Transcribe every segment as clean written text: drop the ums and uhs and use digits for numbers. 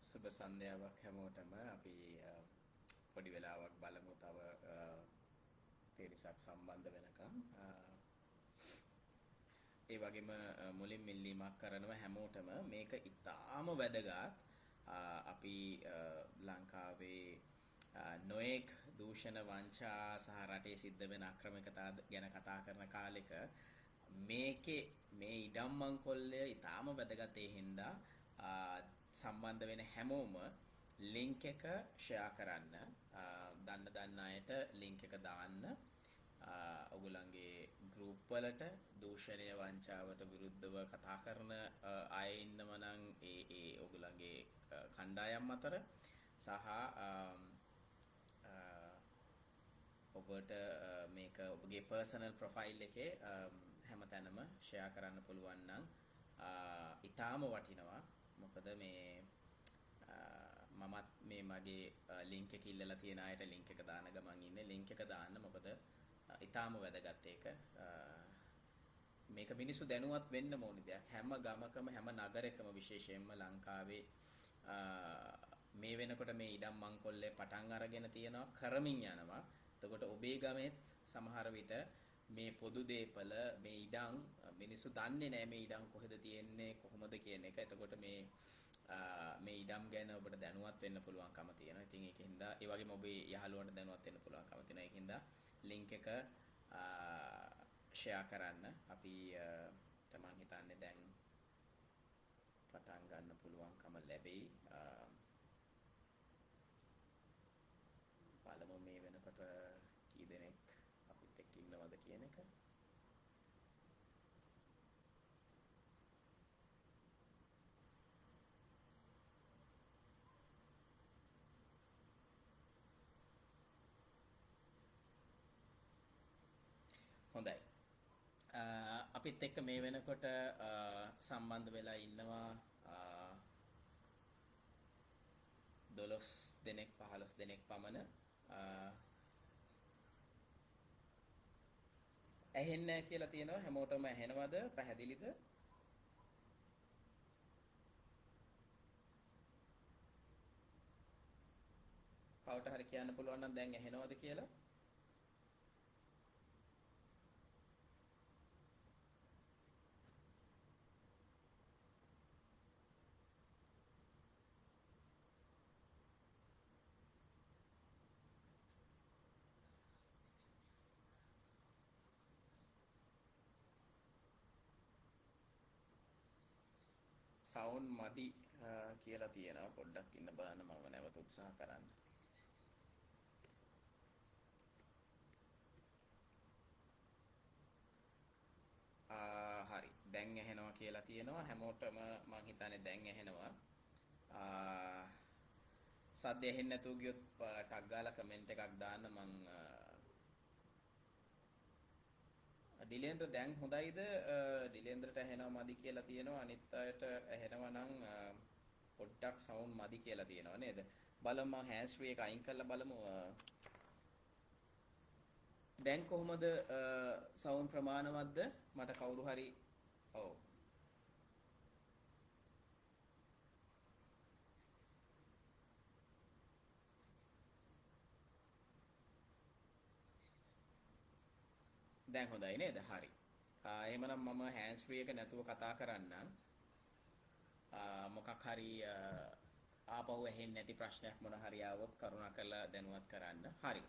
සුබ සන්ධ්‍යාවක් හැමෝටම අපි පොඩි වෙලාවක් බලමු තව පිරිසක් සම්බන්ධ වෙනකම් ඒ වගේම මුලින් මිල්ලීමක් කරනවා හැමෝටම මේක ඉතාම වැදගත් අපි ලංකාවේ නොඑක් දූෂණ වංචා සහ රටේ සිද්ධ වෙන අක්‍රමිකතා ගැන කතා කරන කාලෙක මේකේ මේ ඉඩම් මංකොල්ලය ඉතාම වැදගත් ඒ හින්දා සම්බන්ධ වෙන හැමෝම ලින්ක් එක ෂෙයා කරන්න දන්න අයට ලින්ක් එක දාන්න ඔගොල්ලන්ගේ ගෲප් වලට දූෂණය වංචාවට විරුද්ධව කතා කරන අය ඉන්නම නම් ඒ ඔගොල්ලන්ගේ කණ්ඩායම් අතර සහ ඔබට මේක ඔබගේ පර්සනල් ප්‍රොෆයිල් එකේ හැමතැනම ෂෙයා කරන්න පුළුවන් නම් ඉතාම වටිනවා. මොකද මේ මමත් මේ මගේ ලින්ක් එක ඉල්ලලා තියෙන අයට ලින්ක් එක දාන ගමන් ඉන්නේ. ලින්ක් එක දාන්න. මොකද ඉතාම වැදගත් ඒක. මේක මිනිස්සු දැනුවත් වෙන්න ඕනි දෙයක්. හැම ගමකම හැම නගරයකම විශේෂයෙන්ම ලංකාවේ මේ වෙනකොට මේ ඉඩම් මංකොල්ලේ පටන් අරගෙන තියෙනවා, කරමින් යනවා. එතකොට ඔබේ ගමෙත් සමහර විට මේ පොදු දේපල මේ ඉඩම් මිනිස්සු දන්නේ නැහැ මේ ඉඩම් කොහෙද තියෙන්නේ කොහොමද කියන එක. එතකොට මේ ඉඩම් ගැන ඔබට දැනුවත් වෙන්න පුළුවන්කම තියෙනවා. ඉතින් ඒකින්ද ඒ වගේම ඔබේ යහළුවන්ට දැනුවත් වෙන්න පුළුවන්කම තියෙනවා. ඒකින්ද ලින්ක් එක ෂෙයා කරන්න. අපි තමන් හිතන්නේ දැන් පටන් ගන්න පුළුවන්කම ලැබෙයි. බලමු මේ වෙනකොට කී දෙනෙක් අපිත් එක්ක ඉන්නවද කියන එක. හොඳයි. අපිත් එක්ක මේ වෙනකොට සම්බන්ධ වෙලා ඉන්නවා 12 දෙනෙක් 15 දෙනෙක් පමණ. ඇහෙන්නේ නැහැ කියලා තියෙනවා. හැමෝටම ඇහෙනවද? පැහැදිලිද? කවට හරි කියන්න පුළුවන් නම් දැන් ඇහෙනවද කියලා? සවුන්ඩ් මදි කියලා තියෙනවා. පොඩ්ඩක් ඉන්න බලන්න මම නැවත උත්සාහ කරන්න. හරි. දැන් ඇහෙනවා කියලා තියෙනවා. හැමෝටම මම හිතන්නේ දැන් ඇහෙනවා. සද්ද ඇහෙන්නේ නැතුව ගියොත් ටග් ගාලා කමෙන්ට් එකක් දාන්න. මං ඩිලේන්ද්‍ර දැන් හොඳයිද? ඩිලේන්ද්‍රට ඇහෙනවා මදි කියලා තියෙනවා. අනිත් අයට ඇහෙනවා නම් පොඩ්ඩක් සවුන්ඩ් මදි කියලා තියෙනවා නේද? බලමු මම හෑන්ඩ්ස් ෆ්‍රී එක අයින් කරලා බලමු. දැන් කොහොමද සවුන්ඩ් ප්‍රමාණවත්ද? මට කවුරු හරි ඔව් දැන් හොඳයි නේද? හරි. එහෙමනම් මම හෑන්ඩ්ස් ෆ්‍රී එක නැතුව කතා කරන්නම්. මොකක් හරි ආපහු ඇහෙන්නේ නැති ප්‍රශ්නයක් මොන හරි ආවොත් කරුණාකරලා දැනුවත් කරන්න. හරි.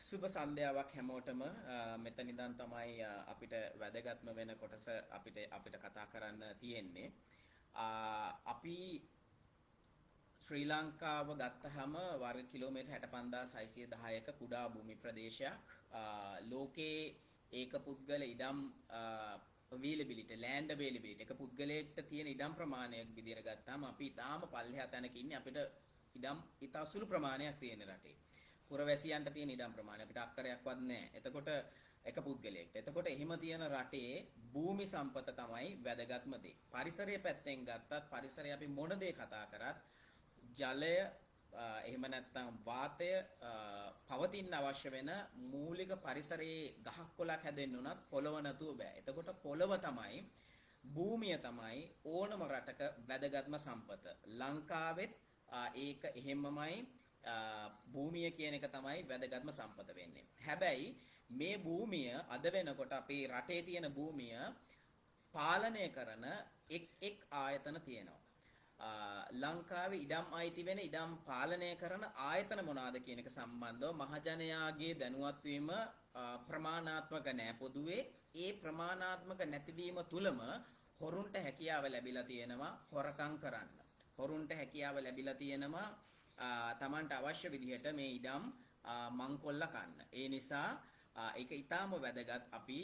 සුබ සන්ධ්‍යාවක් හැමෝටම. මෙතන ඉඳන් තමයි අපිට වැදගත්ම වෙන කොටස අපිට කතා කරන්න තියෙන්නේ. අපි ශ්‍රී ලංකාව ගත්තහම වර්ග කිලෝමීටර් 65610ක කුඩා භූමි ප්‍රදේශයක්. ලෝකයේ ඒක පුද්ගල ඉඩම් availability land availability එක පුද්ගලයෙක්ට තියෙන ඉඩම් ප්‍රමාණයක් විදිහට ගත්තාම අපි ඊටාම පල්ලෙහා තැනක ඉන්නේ. අපිට ඉඩම් ඊටා සුළු ප්‍රමාණයක් තියෙන රටේ. පුරවැසියන්ට තියෙන ඉඩම් ප්‍රමාණය අපිට අක්කරයක්වත් නැහැ. එතකොට එක පුද්ගලයෙක්ට. එතකොට එහෙම තියෙන රටේ භූමි සම්පත තමයි වැදගත්ම දේ. පරිසරය පැත්තෙන් ගත්තත් පරිසරය අපි මොන දේ කතා කරත් ජලය එහෙම නැත්නම් වාතය පවතින්න අවශ්‍ය වෙන මූලික පරිසරයේ ගහක් කොළක් හැදෙන්න උනත් පොළව නැතුව බෑ. එතකොට පොළව තමයි භූමිය තමයි ඕනම රටක වැදගත්ම සම්පත. ලංකාවෙත් ඒක එහෙම්මමයි. භූමිය කියන එක තමයි වැදගත්ම සම්පත වෙන්නේ. හැබැයි මේ භූමිය අද වෙනකොට අපේ රටේ තියෙන භූමිය පාලනය කරන එක් ආයතන තියෙනවා. ලංකාවේ ඉඩම් අයිති වෙන ඉඩම් පාලනය කරන ආයතන මොනවාද කියන එක සම්බන්ධව මහජනයාගේ දැනුවත් වීම ප්‍රමාණාත්මක නැහැ පොදුවේ. ඒ ප්‍රමාණාත්මක නැතිවීම තුලම හොරුන්ට හැකියාව ලැබිලා තියෙනවා හොරකම් කරන්න. හොරුන්ට හැකියාව ලැබිලා තියෙනවා තමන්ට අවශ්‍ය විදිහට මේ ඉඩම් මංකොල්ල කන්න. ඒ නිසා ඒක ඊටාම වැදගත් අපි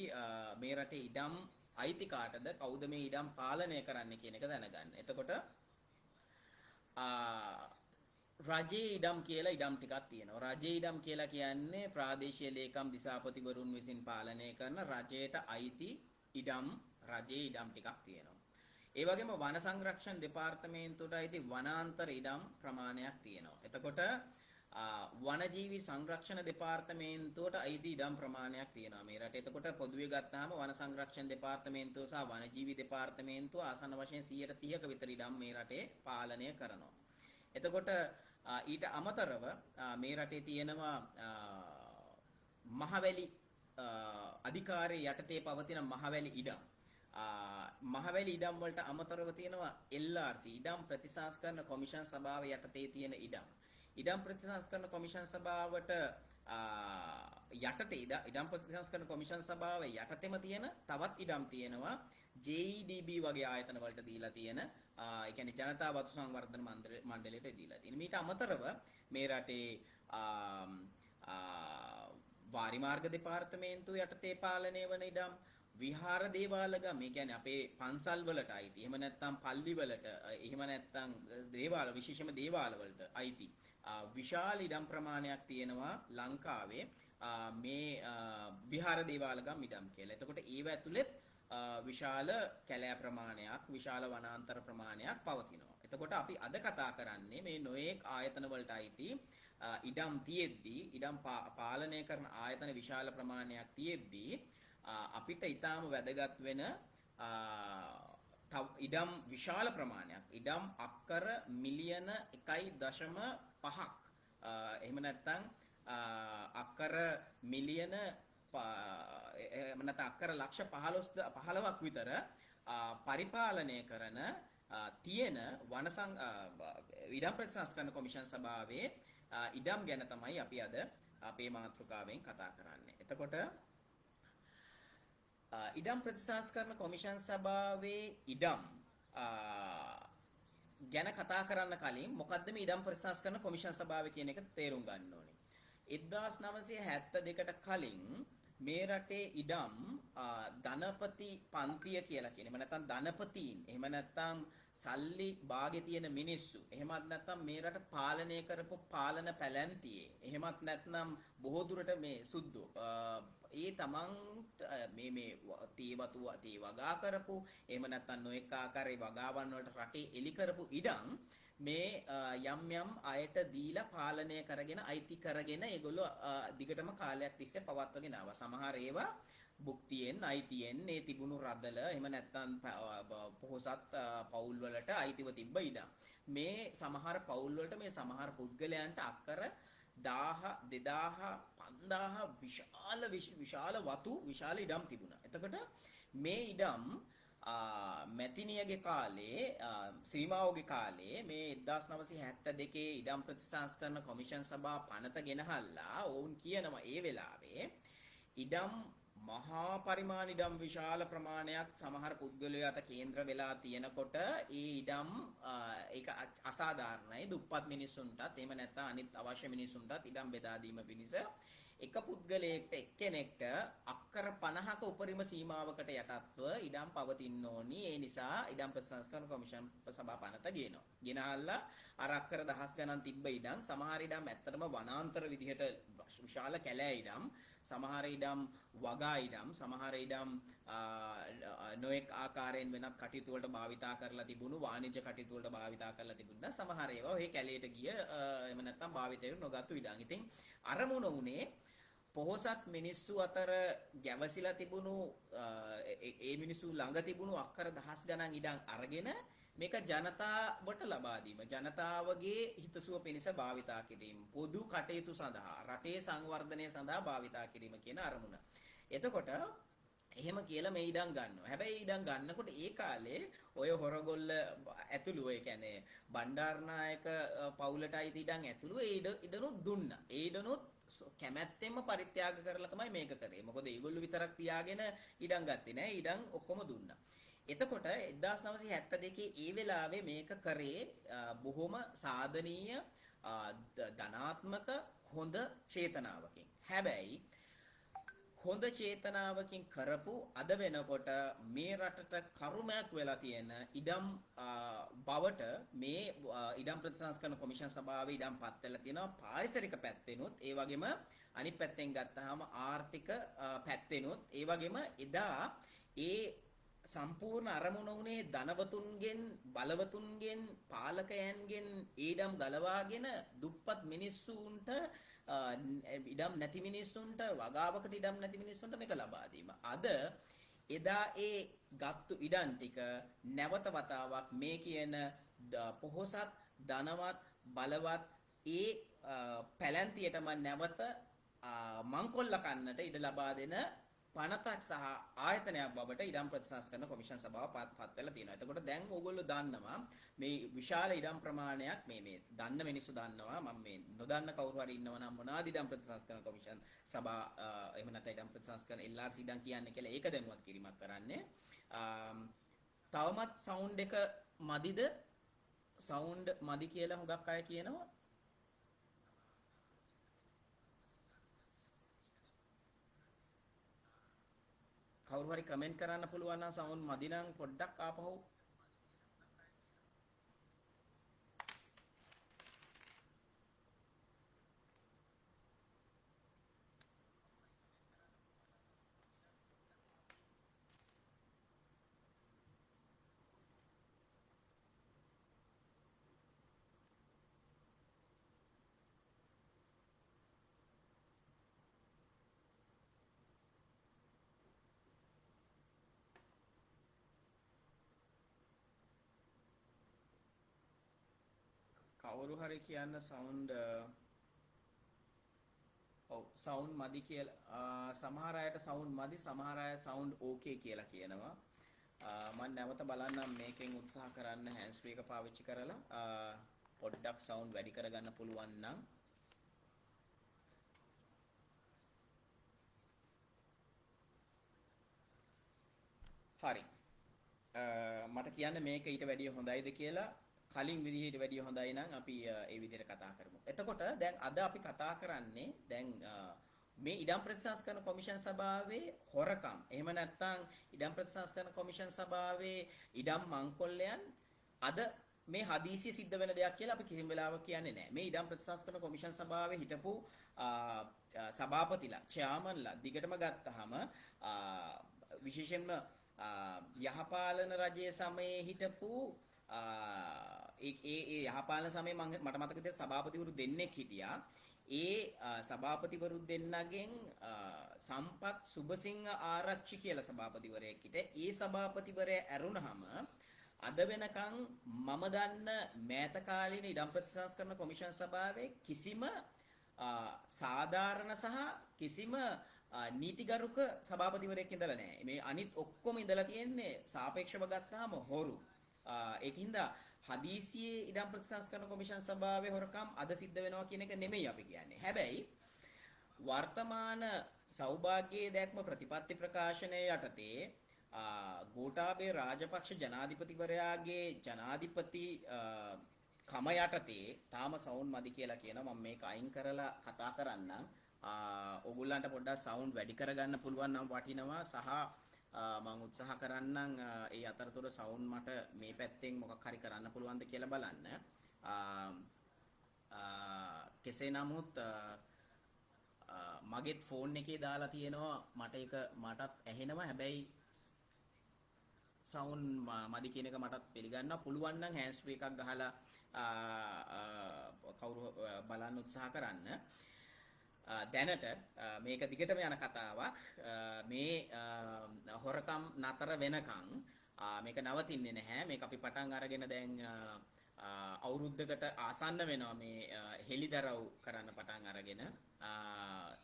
මේ රටේ ඉඩම් අයිති කාටද කවුද මේ ඉඩම් පාලනය කරන්න කියන එක දැනගන්න. එතකොට රජයේ ඉඩම් කියලා ඉඩම් ටිකක් තියෙනවා. රජයේ ඉඩම් කියලා කියන්නේ ප්‍රාදේශීය ලේකම් දිසාපතිවරුන් විසින් පාලනය කරන රජයට අයිති ඉඩම් රජයේ ඉඩම් ටිකක් තියෙනවා. ඒ වගේම වන සංරක්ෂණ දෙපාර්තමේන්තුවට අයිති වනාන්තර ඉඩම් ප්‍රමාණයක් තියෙනවා. එතකොට වනජීවි සංරක්ෂණ දෙපාර්තමේන්තුවට අයිති ඉඩම් ප්‍රමාණයක් තියෙනවා මේ රටේ. එතකොට පොදුවේ ගත්තාම වන සංරක්ෂණ දෙපාර්තමේන්තුව සහ වනජීවි දෙපාර්තමේන්තුව ආසන්න වශයෙන් 130ක විතර ඉඩම් මේ රටේ පාලනය කරනවා. එතකොට ඊට අමතරව මේ රටේ තියෙනවා මහවැලි අධිකාරිය යටතේ පවතින මහවැලි ඉඩම්. මහවැලි ඉඩම් වලට අමතරව තියෙනවා LRC ඉඩම් ප්‍රතිසංස්කරණ කොමිෂන් සභාව යටතේ තියෙන ඉඩම්. ඉඩම් ප්‍රතිසංස්කරණ කොමිෂන් සභාවට යටතේ ඉඩම් ප්‍රතිසංස්කරණ කොමිෂන් සභාව යටතේම තියෙන තවත් ඉඩම් තියෙනවා JEDB වගේ ආයතන වලට දීලා තියෙන ඒ කියන්නේ ජනතා වතු සංවර්ධන මණ්ඩලයට දීලා තියෙන. මීට අමතරව මේ රටේ වාරි මාර්ග දෙපාර්තමේන්තුව යටතේ පාලනය වන ඉඩම් විහාර දේවාලගම් මේ කියන්නේ අපේ පන්සල් වලට අයිති. එහෙම නැත්නම් පල්ලි වලට, එහෙම නැත්නම් දේවාල විශේෂම දේවාල වලට අයිති. විශාල ඉඩම් ප්‍රමාණයක් තියෙනවා ලංකාවේ මේ විහාර දේවාලගම් ඉඩම් කියලා. එතකොට ඒව ඇතුළෙත් විශාල කැලෑ ප්‍රමාණයක්, විශාල වනාන්තර ප්‍රමාණයක් පවතිනවා. එතකොට අපි අද කතා කරන්නේ මේ නොයෙක් ආයතන වලට අයිති ඉඩම් තියෙද්දී, ඉඩම් පාලනය කරන ආයතන විශාල ප්‍රමාණයක් තියෙද්දී අපිට ඊටාම වැදගත් වෙන ඉඩම් විශාල ප්‍රමාණයක් ඉඩම් අක්කර මිලියන 1.5ක් එහෙම නැත්නම් අක්කර මිලියන එහෙම නැත්නම් අක්කර ලක්ෂ 15ක් විතර පරිපාලනය කරන තියෙන ඉඩම් ප්‍රතිසංස්කරණ කොමිෂන් සභාවේ ඉඩම් ගැන තමයි අපි අද අපේ මාතෘකාවෙන් කතා කරන්නේ. එතකොට ඉඩම් ප්‍රතිසංස්කරණ කොමිෂන් සභාවේ ඉඩම් ගැන කතා කරන්න කලින් මොකද්ද මේ ඉඩම් ප්‍රතිසංස්කරණ කොමිෂන් සභාව කියන එක තේරුම් ගන්න ඕනේ. 1972ට කලින් මේ රටේ ඉඩම් ධනපති පන්තිය කියලා කියන. එහෙම නැත්නම් ධනපතීන්, එහෙම නැත්නම් සල්ලි භාගේ තියෙන මිනිස්සු, එහෙමත් නැත්නම් මේ රට පාලනය කරපු පාලන පැලැන්තියේ, එහෙමත් නැත්නම් බොහෝ දුරට මේ සුද්ධෝ ඒ තමන් මේ තේ වගා කරපු, එහෙම නැත්නම් නොඑක ආකාරයේ වගාවන් වලට රටේ එලි කරපු ඉඩම් මේ යම් අයට දීලා පාලනය කරගෙන අයිති කරගෙන ඒගොල්ලෝ දිගටම කාලයක් තිස්සේ පවත්වගෙන ආවා. සමහර ඒවා භුක්තියෙන් අයිතියෙන් ඒ තිබුණු රදල, එහෙම නැත්නම් පොහොසත් පවුල් වලට අයිතිව තිබ්බ ඉඩම්. මේ සමහර පවුල් වලට මේ සමහර පුද්ගලයන්ට අක්කර 1000 2000 5000 විශාල වතු විශාල ඉඩම් තිබුණා. එතකොට මේ ඉඩම් මැතිනියගේ කාලේ සීමාවගේ කාලේ මේ 1972 ඉඩම් ප්‍රතිසංස්කරණ කොමිෂන් සභාව පනත ගෙනහල්ලා ඔවුන් කියනවා ඒ වෙලාවේ ඉඩම් මහා පරිමාණ ඉඩම් විශාල ප්‍රමාණයක් සමහර පුද්ගලයෝ අත කේන්ද්‍ර වෙලා තියෙනකොට ඒ ඉඩම් ඒක අසාධාරණයි. දුප්පත් මිනිසුන්ටත් එහෙම නැත්නම් අනිත් අවශ්‍ය මිනිසුන්ටත් ඉඩම් බෙදා දීම පිණිස එක පුද්ගලයෙක්ට එක්කෙනෙක්ට අක්කර 50ක උපරිම සීමාවකට යටත්ව ඉඩම් පවතින්න ඕනි. ඒ නිසා ඉඩම් ප්‍රතිසංස්කරණ කොමිෂන් සභාව පනත ගේනවා. ගෙනහල්ලා අර අක්කර දහස් ගණන් තිබ්බ ඉඩම්, සමහර ඉඩම් ඇත්තටම වනාන්තර විදිහට විශාල කැලෑ ඉඩම්, සමහර ඉඩම් වගා ඉඩම්, සමහර ඉඩම් නොඑක් ආකාරයෙන් වෙනත් කටයුතු වලට භාවිතා කරලා තිබුණු, වාණිජ්‍ය කටයුතු වලට භාවිතා කරලා තිබුණා. සමහර ඒවා ඔය කැලේට ගිය එහෙම නැත්නම් භාවිතයට නොගත්තු ඉඩම්. ඉතින් අරමුණ උනේ පොහොසත් මිනිස්සු අතර ගැවසිලා තිබුණු ඒ මිනිස්සු ළඟ තිබුණු අක්කර දහස් ගණන් ඉඩම් අරගෙන මේක ජනතාවට ලබා දීම ජනතාවගේ හිතසුව පිණිස භාවිතා කිරීම පොදු කටයුතු සඳහා රටේ සංවර්ධනය සඳහා භාවිතා කිරීම කියන අරමුණ. එතකොට එහෙම කියලා මේ ඉඩම් ගන්නවා. හැබැයි ඉඩම් ගන්නකොට ඒ කාලේ ඔය හොරගොල්ල ඇතුළු ඒ කියන්නේ බණ්ඩාරනායක පවුලට අයිති ඉඩම් ඇතුළු ඒ ඉඩනුත් දුන්නා. ඒ ඉඩනුත් කැමැත්තෙන්ම පරිත්‍යාග කරලා තමයි මේක කරේ. මොකද ඒගොල්ලෝ විතරක් තියාගෙන ඉඩම් ගත්තේ නෑ. ඉඩම් ඔක්කොම දුන්නා. එතකොට 1972 ඒ වෙලාවේ මේක කරේ බොහොම සාධනීය ධනාත්මක හොඳ චේතනාවකින්. හැබැයි හොඳ චේතනාවකින් කරපු අද වෙනකොට මේ රටට කරුමයක් වෙලා තියෙන ඉඩම් බවට මේ ඉඩම් ප්‍රතිසංස්කරණ කොමිෂන් සභාවේ ඉඩම් පත් වෙලා තියෙනවා පාරිසරික පැත්තෙනුත් ඒ වගේම අනිත් පැත්තෙන් ගත්තාම ආර්ථික පැත්තෙනුත් ඒ වගේම එදා ඒ සම්පූර්ණ අරමුණ උනේ ධනවතුන්ගෙන් බලවතුන්ගෙන් පාලකයන්ගෙන් ඊඩම් ගලවාගෙන දුප්පත් මිනිස්සුන්ට ඉඩම් නැති මිනිස්සුන්ට වගාවකට ඉඩම් නැති මිනිස්සුන්ට මේක ලබා දීම. අද එදා ඒ ගත්තු ඉඩම් ටික නැවත වතාවක් මේ කියන පොහොසත් ධනවත් බලවත් ඒ පැලැන්තියටම නැවත මංකොල්ල කන්නට ඉඩ ලබා දෙන පනතක් සහ ආයතනයක් බවට ඉඩම් ප්‍රතිසංස්කරණ කොමිෂන් සභාව පත් වෙලා තියෙනවා. එතකොට දැන් ඕගොල්ලෝ දන්නවා මේ විශාල ඉඩම් ප්‍රමාණයක් මේ දන්න මිනිස්සු දන්නවා මම මේ නොදන්න කවුරු හරි ඉන්නවා නම් මොනවාද ඉඩම් ප්‍රතිසංස්කරණ කොමිෂන් සභා එහෙම නැත්නම් ඉඩම් ප්‍රතිසංස්කරණ LRC ඉඩම් කියන්නේ කියලා ඒක දැනුවත් කිරීමක් කරන්නේ. තවමත් සවුන්ඩ් එක මදිද? සවුන්ඩ් මදි කියලා හුඟක් අය කියනවා. කවුරු හරි කමෙන්ට් කරන්න පුළුවන් නම් සවුන්ඩ් මදි නම් පොඩ්ඩක් ආපහු කවුරු හරි කියන්න සවුන්ඩ් ඔව් සවුන්ඩ් මදි කියලා සමහර අයට සවුන්ඩ් මදි සමහර අය සවුන්ඩ් ඕකේ කියලා කියනවා. මම නැවත බලන්නම් මේකෙන් උත්සාහ කරන්න හෑන්ඩ්ස් ෆ්‍රී එක පාවිච්චි කරලා පොඩ්ඩක් සවුන්ඩ් වැඩි කරගන්න පුළුවන් නම් හරි. මට කියන්න මේක ඊට වැඩිය හොඳයිද කියලා කලින් විදිහට වැඩිය හොඳයි නම් අපි ඒ විදිහට කතා කරමු. එතකොට දැන් අද අපි කතා කරන්නේ දැන් මේ ඉඩම් ප්‍රතිසංස්කරණ කොමිෂන් සභාවේ හොරකම්. එහෙම නැත්නම් ඉඩම් ප්‍රතිසංස්කරණ කොමිෂන් සභාවේ ඉඩම් මංකොල්ලයන් අද මේ හදිසිය සිද්ධ වෙන දෙයක් කියලා අපි කිසිම වෙලාවක කියන්නේ නැහැ. මේ ඉඩම් ප්‍රතිසංස්කරණ කොමිෂන් සභාවේ හිටපු සභාපතිලා, චෙයාමන්ලා දිගටම ගත්තාම විශේෂයෙන්ම යහපාලන රජයේ සමයේ හිටපු ඒ යහපාලන සමයේ මට මතක විදිහට සභාපතිවරු දෙන්නෙක් හිටියා. ඒ සභාපතිවරු දෙන්නගෙන් සම්පත් සුබසිංහ ආරච්චි කියලා සභාපතිවරයෙක් හිටියේ. ඒ සභාපතිවරයා ඇරුණාම අද වෙනකන් මම දන්න මෑත කාලීන ඉඩම් ප්‍රතිසංස්කරණ කොමිෂන් සභාවේ කිසිම සාධාරණ සහ කිසිම නීතිගරුක සභාපතිවරයෙක් ඉඳලා නැහැ. මේ අනිත් ඔක්කොම ඉඳලා තියෙන්නේ සාපේක්ෂව ගත්තාම හොරු. ඒකින්ද හදිසියේ ඉඩම් ප්‍රතිසංස්කරණ කොමිෂන් සභාවේ හොරකම් අද සිද්ධ වෙනවා කියන එක නෙමෙයි අපි කියන්නේ. හැබැයි වර්තමාන සෞභාග්‍යයේ දැක්ම ප්‍රතිපත්ති ප්‍රකාශනය යටතේ ගෝඨාභය රාජපක්ෂ ජනාධිපතිවරයාගේ ජනාධිපති කම යටතේ තාම සවුන්ඩ් මදි කියලා කියනවා. මම මේක අයින් කරලා කතා කරන්නම්. ඔයගොල්ලන්ට පොඩ්ඩක් සවුන්ඩ් වැඩි කරගන්න පුළුවන් නම් වටිනවා. සහ මම උත්සාහ කරන්නම් ඒ අතරතුර සවුන්ඩ් මට මේ පැත්තෙන් මොකක් හරි කරන්න පුළුවන්ද කියලා බලන්න. කෙසේ නමුත් මගේත් ෆෝන් එකේ දාලා තියෙනවා මටත් ඇහෙනවා. හැබැයි සවුන්ඩ් මදි කියන එක මටත් පිළිගන්නවා. පුළුවන් නම් හෑන්ඩ්ස් ෆ්‍රී එකක් ගහලා කවුරු බලන්න උත්සාහ කරන්න. දැනට මේක දිගටම යන කතාවක්. මේ හොරකම් නතර වෙනකන් මේක නවතින්නේ නැහැ. මේක අපි පටන් අරගෙන දැන් අවුරුද්දකට ආසන්න වෙනවා මේ හෙලිදරව් කරන්න පටන් අරගෙන.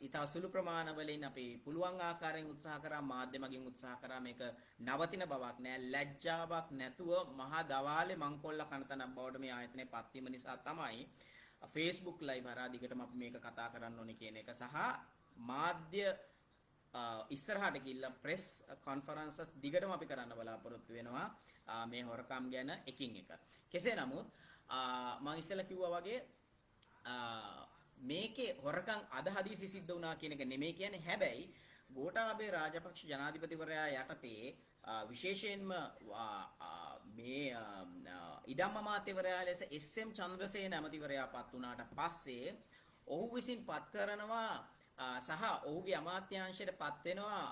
ඊට සුළු ප්‍රමාණවලින් අපි පුළුවන් ආකාරයෙන් උත්සාහ කරා, මාධ්‍ය මගින් උත්සාහ කරා මේක නවතින බවක් නෑ. ලැජ්ජාවක් නැතුව මහා දවාලේ මංකොල්ල කනතනක් බවට මේ ආයතනය පත් වීම නිසා තමයි Facebook live හරහා දිගටම අපි මේක කතා කරන්න ඕනේ කියන එක සහ මාධ්‍ය ඉස්සරහට ගිහිල්ලා ප්‍රෙස් කොන්ෆරන්සස් දිගටම අපි කරන්න බලාපොරොත්තු වෙනවා මේ හොරකම් ගැන එකින් එක. කෙසේ නමුත් මම ඉස්සෙල්ලා කිව්වා වගේ මේකේ හොරකම් අද හදිසි සිද්ධ වුණා කියන එක නෙමෙයි කියන්නේ. හැබැයි ගෝඨාභය රාජපක්ෂ ජනාධිපතිවරයා යටතේ විශේෂයෙන්ම මේ ඉඩම් අමාත්‍යවරයා ලෙස එස්.එම්. චන්ද්‍රසේන ඇමතිවරයා පත් වුණාට පස්සේ ඔහු විසින් පත් කරනවා සහ ඔහුගේ අමාත්‍යාංශයට පත් වෙනවා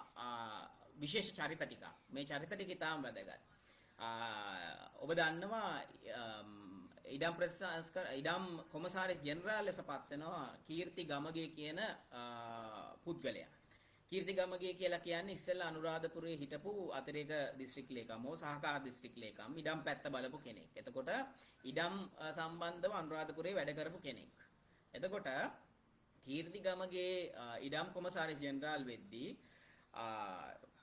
විශේෂ චරිත ටිකක්. මේ චරිත ටික ඉතාම වැදගත්. ඔබ දන්නවා ඉඩම් කොමසාරිස් ජෙනරාල් ලෙස පත් වෙනවා කීර්ති ගමගේ කියන පුද්ගලයා. කීර්ති ගමගේ කියලා කියන්නේ ඉස්සෙල්ලා අනුරාධපුරයේ හිටපු අතිරේක දිස්ත්‍රික් ලේකම් හෝ සහකාර දිස්ත්‍රික් ලේකම් ඉඩම් පැත්ත බලපු කෙනෙක්. එතකොට ඉඩම් සම්බන්ධව අනුරාධපුරයේ වැඩ කරපු කෙනෙක්. එතකොට කීර්ති ගමගේ ඉඩම් කොමසාරිස් ජෙනරාල් වෙද්දී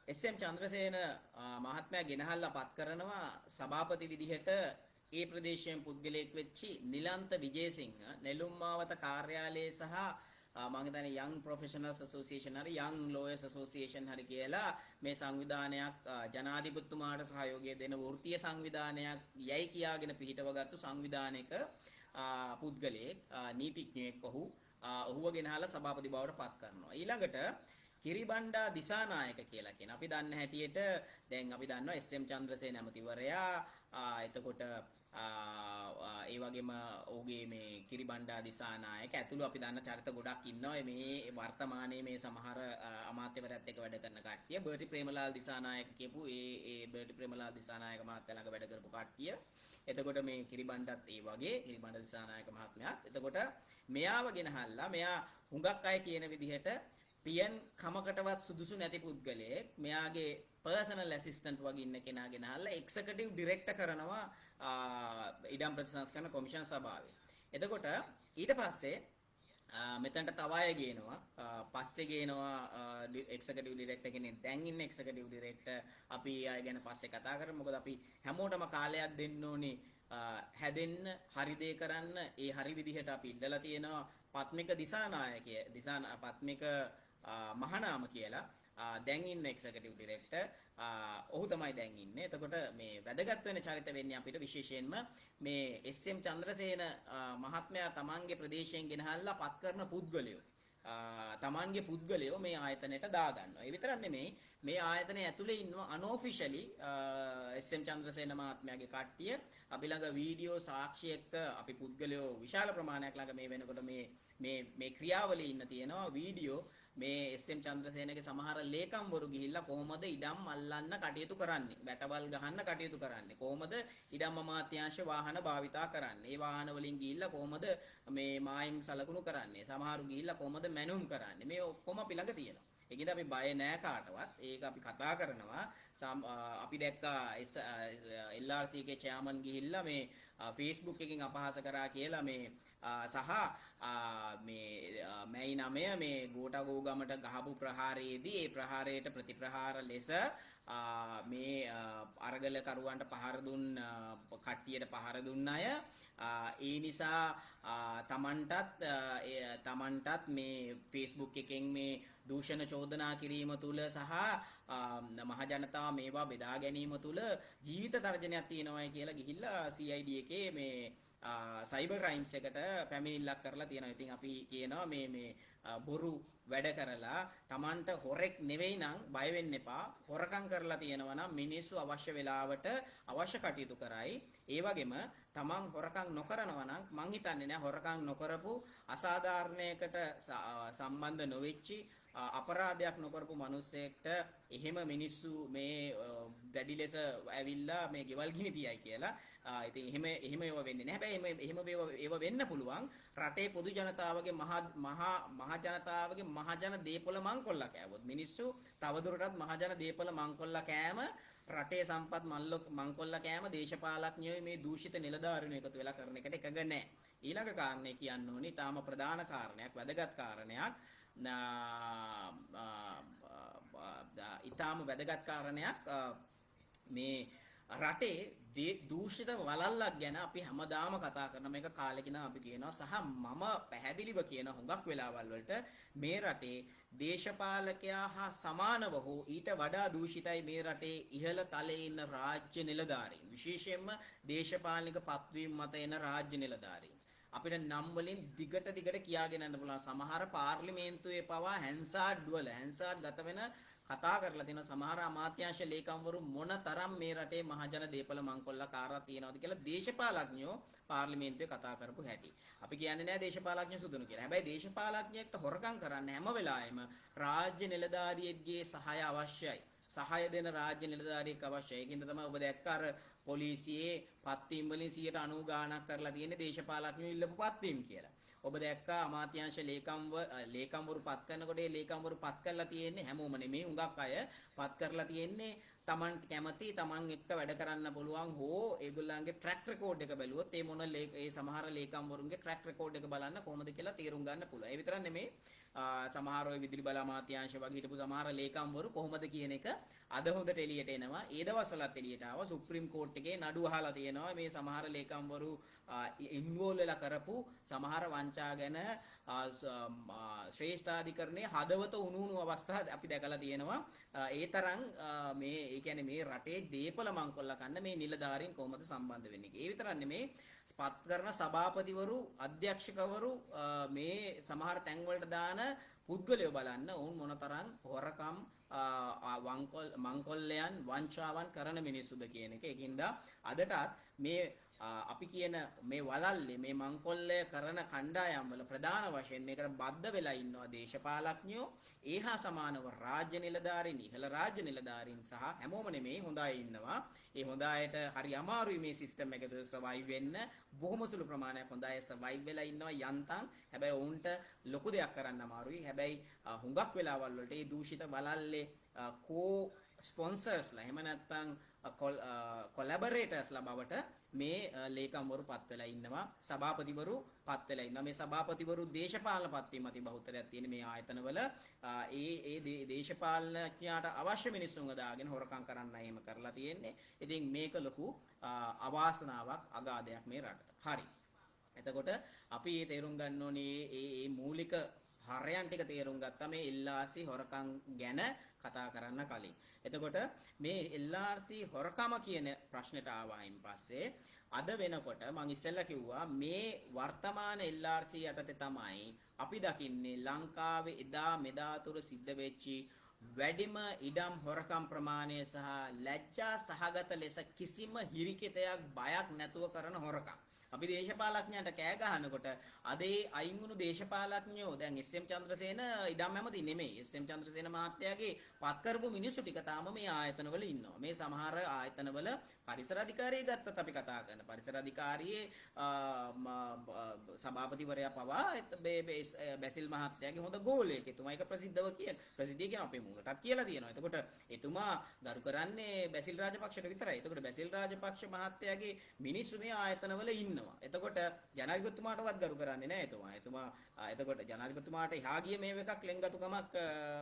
එස්.එම්. චන්ද්‍රසේන මහත්මයා ගෙනහල්ලා පත් කරනවා සභාපති විදිහට ඒ ප්‍රදේශයෙන් පුද්ගලයෙක් වෙච්චි නිලන්ත විජේසිංහ නෙළුම් මාවත කාර්යාලයේ සහ මම හිතන්නේ young professionals association හරි young lawyers association හරි කියලා මේ සංවිධානයක් ජනාධිපතිතුමාට සහයෝගය දෙන වෘත්තීය සංවිධානයක් යයි කියාගෙන පිහිටවගත්තු සංවිධානයක පුද්ගලයෙක් නීතිඥයෙක් ඔහුව ගෙනහලා සභාපති බවට පත් කරනවා. ඊළඟට කිරිබණ්ඩා දිසානායක කියලා කියන අපි දන්න හැටියට දැන් අපි දන්නවා එස්.එම්. චන්ද්‍රසේන ඇමතිවරයා එතකොට ඒ වගේම ඔහුගේ මේ කිරිබණ්ඩා දිසානායක ඇතුළු අපි දන්න චරිත ගොඩක් ඉන්නවා මේ වර්තමානයේ මේ සමහර අමාත්‍යවරයත් එක්ක වැඩ කරන කට්ටිය. බර්ටි ප්‍රේමලාල් දිසානායක කියපු ඒ බර්ටි ප්‍රේමලාල් දිසානායක මහත්තයා ළඟ වැඩ කරපු කට්ටිය. එතකොට මේ කිරිබණ්ඩත් ඒ වගේ කිරිබණ්ඩ දිසානායක මහත්මයාත්. එතකොට මෙයාව ගෙනහල්ලා මෙයා හුඟක් අය කියන විදිහට පියන් කමකටවත් සුදුසු නැති පුද්ගලයෙක්. මෙයාගේ පර්සනල් ඇසිස්ටන්ට් වගේ ඉන්න කෙනා ගෙනහල්ලා එක්සිකියුටිව් ඩිරෙක්ටර් කරනවා ඉඩම් ප්‍රතිසංස්කරණ කොමිෂන් සභාවේ. එතකොට ඊට පස්සේ මෙතනට තව අය ගේනවා. පස්සේ ගේනවා එක්සිකියුටිව් ඩිරෙක්ටර් කෙනෙක්. දැන් ඉන්න එක්සිකියුටිව් ඩිරෙක්ටර් අපි අය ගැන පස්සේ කතා කරමු. මොකද අපි හැමෝටම කාලයක් දෙන්න ඕනේ හැදෙන්න, හරි දේ කරන්න. ඒ හරි විදිහට අපි ඉඳලා තියෙනවා පත්මික දිසානායකය පත්මික මහනාම කියලා දැන් ඉන්න එක්සිකියුටිව් ඩිරෙක්ටර් ඔහු තමයි දැන් ඉන්නේ. එතකොට මේ වැදගත් වෙන චරිත වෙන්නේ අපිට විශේෂයෙන්ම මේ එස්.එම්. චන්ද්‍රසේන මහත්මයා තමන්ගේ ප්‍රදේශයෙන් ගෙනහල්ලා පත් කරන පුද්ගලයෝ තමන්ගේ පුද්ගලයෝ මේ ආයතනයට දාගන්නවා. ඒ විතරක් නෙමෙයි මේ ආයතනය ඇතුලේ ඉන්නවා අනෝෆිෂලි එස්.එම්. චන්ද්‍රසේන මහත්මයාගේ කට්ටිය. අපි ළඟ වීඩියෝ සාක්ෂි එක්ක අපි පුද්ගලයෝ විශාල ප්‍රමාණයක් ළඟ මේ වෙනකොට මේ ක්‍රියාවලිය ඉන්න තියෙනවා වීඩියෝ මේ එස්.එම්. චන්ද්‍රසේනගේ සමහර ලේකම්වරු ගිහිල්ලා කොහොමද ඉඩම් අල්ලන්න කටයුතු කරන්නේ, බැටවල් ගහන්න කටයුතු කරන්නේ, කොහොමද ඉඩම් අමාත්‍යාංශ වාහන භාවිතා කරන්නේ, ඒ වාහන වලින් ගිහිල්ලා කොහොමද මේ මායිම් සලකුණු කරන්නේ, සමහරු ගිහිල්ලා කොහොමද මැනුම් කරන්නේ, මේ ඔක්කොම අපි ළඟ තියෙනවා. ඒකෙන්ද අපි බය නෑ කාටවත්. ඒක අපි කතා කරනවා. අපි දැක්කා LRC එකේ චෙයාමන් ගිහිල්ලා මේ Facebook එකකින් අපහාස කරා කියලා මේ සහ මේ මැයි 9 මේ ගෝඨාගෝගමට ගහපු ප්‍රහාරයේදී ඒ ප්‍රහාරයට ප්‍රතිප්‍රහාර ලෙස මේ අරගල කරුවන්ට පහර දුන් කට්ටියට පහර දුන්න අය ඒ නිසා තමන්ටත් මේ Facebook එකෙන් මේ දූෂණ චෝදනා කිරීම තුල සහ මහ ජනතාව මේවා බෙදා ගැනීම තුල ජීවිත තර්ජනයක් තියෙනවායි කියලා ගිහිල්ලා CID එකේ මේ සයිබර් ක්‍රයිම්ස් එකට පැමිණිල්ලක් කරලා තියෙනවා. ඉතින් අපි කියනවා මේ බොරු වැඩ කරලා Tamanට හොරෙක් නෙවෙයි නම් බය වෙන්න එපා. හොරකම් කරලා තියෙනවා නම් මිනිස්සු අවශ්‍ය වෙලාවට අවශ්‍ය කටයුතු කරයි. ඒ වගේම Taman හොරකම් නොකරනවා නම් මං හිතන්නේ නෑ හොරකම් නොකරපු අසාධාරණයකට සම්බන්ධ නොවෙච්චි අපරාධයක් නොකරපු මිනිස්සෙක්ට එහෙම මිනිස්සු මේ දැඩි ලෙස ඇවිල්ලා මේ ගෙවල් ගිනි තියයි කියලා. ඉතින් එහෙම ඒවා වෙන්නේ නැහැ. හැබැයි එහෙම ඒවා වෙන්න පුළුවන් රටේ පොදු ජනතාවගේ මහ ජනතාවගේ මහජන දේපොළ මංකොල්ලා කෑවොත් මිනිස්සු තවදුරටත් මහජන දේපොළ මංකොල්ලා කෑම රටේ සම්පත් මංකොල්ලා කෑම දේශපාලඥයෝ මේ දූෂිත නිලධාරීන් එකතු වෙලා කරන එකට එකඟ නැහැ. ඊළඟ කාරණේ කියන්න ඕනේ ඊටාම ප්‍රධාන කාරණයක් වැදගත් කාරණයක් ඊටාම වැදගත් කාරණයක් මේ රටේ දූෂිත වලල්ලක් ගැන අපි හැමදාම කතා කරන මේක කාලෙකින් අපි කියනවා සහ මම පැහැදිලිව කියන හුඟක් වෙලාවල් වලට මේ රටේ දේශපාලකයා හා සමානව හෝ ඊට වඩා දූෂිතයි මේ රටේ ඉහළ තලයේ ඉන්න රාජ්‍ය නිලධාරීන් විශේෂයෙන්ම දේශපාලනික පත්වීම් මත එන රාජ්‍ය නිලධාරීන් අපිට නම් වලින් දිගට කියාගෙන යන්න පුළුවන් සමහර පාර්ලිමේන්තුවේ පවා හැන්සාඩ් ගත වෙන කතා කරලා තියෙන සමහර අමාත්‍යාංශ ලේකම්වරු මොන තරම් මේ රටේ මහජන දේපල මංකොල්ලා කාරා තියෙනවද කියලා දේශපාලඥයෝ පාර්ලිමේන්තුවේ කතා කරපු හැටි. අපි කියන්නේ නෑ දේශපාලඥයෝ සුදුනු කියලා. හැබැයි දේශපාලඥයෙක්ට හොරකම් කරන්න හැම වෙලාවෙම රාජ්‍ය නිලධාරියෙක්ගේ සහාය අවශ්‍යයි. සහාය දෙන රාජ්‍ය නිලධාරියෙක් අවශ්‍යයි. ඒකින්ද තමයි ඔබ දැක්ක අර පොලිසියේ පත්වීම් වලින් 90 ගාණක් කරලා තියෙන්නේ දේශපාලඥයෝ ඉල්ලපු පත්වීම් කියලා. ඔබ දැක්කා අමාත්‍යාංශ ලේකම්වරු පත් කරනකොට ඒ ලේකම්වරු පත් කරලා තියෙන්නේ හැමෝම නෙමෙයි හුඟක් අය පත් කරලා තියෙන්නේ Taman කැමති Taman එක්ක වැඩ කරන්න පුළුවන් හෝ ඒගොල්ලන්ගේ ට්‍රැක් රෙකෝඩ් එක බැලුවොත් ඒ සමහර ලේකම්වරුන්ගේ ට්‍රැක් රෙකෝඩ් එක බලන්න කොහොමද කියලා තේරුම් ගන්න පුළුවන්. ඒ විතරක් නෙමෙයි සමහර ඔය විදුලි බල අමාත්‍යාංශ වගේ හිටපු සමහර ලේකම්වරු කොහොමද කියන එක අද හොඳට එළියට එනවා. ඒ දවස්වලත් එළියට ආවා. සුප්‍රීම කෝට් එකේ නඩු අහලා තියෙනවා මේ සමහර ලේකම්වරු ඉන්වෝල් වෙලා කරපු සමහර වංචා ගැන ශ්‍රේෂ්ඨාධිකරණයේ හදවත උණුණු අවස්ථා අපි දැකලා තියෙනවා. ඒ තරම් ඒ කියන්නේ මේ රටේ දේපල මංකොල්ලා කන්න මේ නිලධාරීන් කොහොමද සම්බන්ධ වෙන්නේ. ඒ විතරක් නෙමේ පත් කරන සභාපතිවරු අධ්‍යක්ෂකවරු මේ සමහර තැන් වලට දාන පුද්ගලයෝ බලන්න ඔවුන් මොනතරම් හොරකම් මංකොල්ලයන් වංචාවන් කරන මිනිස්සුද කියන එක. ඒකින්ද අදටත් මේ අපි කියන මේ වලල්ලේ මේ මංකොල්ලය කරන කණ්ඩායම් වල ප්‍රධාන වශයෙන් මේකට බද්ධ වෙලා ඉන්නවා දේශපාලඥයෝ ඒහා සමානව රාජ්‍ය නිලධාරීන් ඉහළ රාජ්‍ය නිලධාරීන් සහ හැමෝම නෙමෙයි හොඳ අය ඉන්නවා. ඒ හොඳ අයට හරි අමාරුයි මේ සිස්ටම් එක සර්වයිව් වෙන්න. බොහොම සුළු ප්‍රමාණයක් හොඳ අය සර්වයිව් වෙලා ඉන්නවා යන්තම්. හැබැයි ඔවුන්ට ලොකු දෙයක් කරන්න අමාරුයි. හැබැයි හුඟක් වෙලාවල් වලට මේ දූෂිත වලල්ලේ කෝ ස්පොන්සර්ස්ලා එහෙම නැත්නම් කොලැබරේටර්ස්ලා බවට මේ ලේකම්වරු පත් වෙලා ඉන්නවා. සභාපතිවරු පත් වෙලා ඉන්නවා. මේ සභාපතිවරු දේශපාලන පත්වීම් අති බහුතරයක් තියෙන මේ ආයතනවල ඒ දේශපාලනඥයාට අවශ්‍ය මිනිස්සුන්ව දාගෙන හොරකම් කරන්න එහෙම කරලා තියෙන්නේ. ඉතින් මේක ලොකු අවාසනාවක් අගාධයක් මේ රටට. හරි. එතකොට අපි මේ තේරුම් ගන්න ඕනේ මේ මූලික හරයන් ටික තේරුම් ගත්තා මේ LRC හොරකම් ගැන කතා කරන්න කලින්. එතකොට මේ LRC හොරකම කියන ප්‍රශ්නෙට ආවයින් පස්සේ අද වෙනකොට මම ඉස්සෙල්ලා කිව්වා මේ වර්තමාන LRC යටතේ තමයි අපි දකින්නේ ලංකාවේ එදා මෙදා තුර සිද්ධ වෙච්චි වැඩිම ඉඩම් හොරකම් ප්‍රමාණය සහ ලැජ්ජා සහගත ලෙස කිසිම හිරිකිතයක් බයක් නැතුව කරන හොරකම්. අපි දේශපාලඥයන්ට කෑ ගහනකොට අදේ අයින් වුණු දේශපාලඥයෝ දැන් එස්.එම්. චන්ද්‍රසේන ඉඩම් ඇමති නෙමෙයි. එස්.එම්. චන්ද්‍රසේන මහත්තයාගේ පත් කරපු මිනිස්සු ටික තාම මේ ආයතනවල ඉන්නවා. මේ සමහර ආයතනවල පරිසර අධිකාරිය ගත්තත් අපි කතා කරන පරිසර අධිකාරියේ සභාපතිවරයා පවා බැසිල් මහත්තයාගේ හොඳ ගෝලයෙක්. එතුමා එක ප්‍රසිද්ධව කියන ප්‍රසිද්ධිය කියන අපේ මූලටත් කියලා තියෙනවා. එතකොට එතුමා ගරු කරන්නේ බැසිල් රාජපක්ෂට විතරයි. එතකොට බැසිල් රාජපක්ෂ මහත්තයාගේ මිනිස්සු මේ ආයතනවල ඉන්නවා. එතකොට ජනාධිපතිතුමාටවත් ගරු කරන්නේ නැහැ එතුමා. එතකොට ජනාධිපතිතුමාට එහා ගිය මේ එකක් ලෙන්ගතුකමක්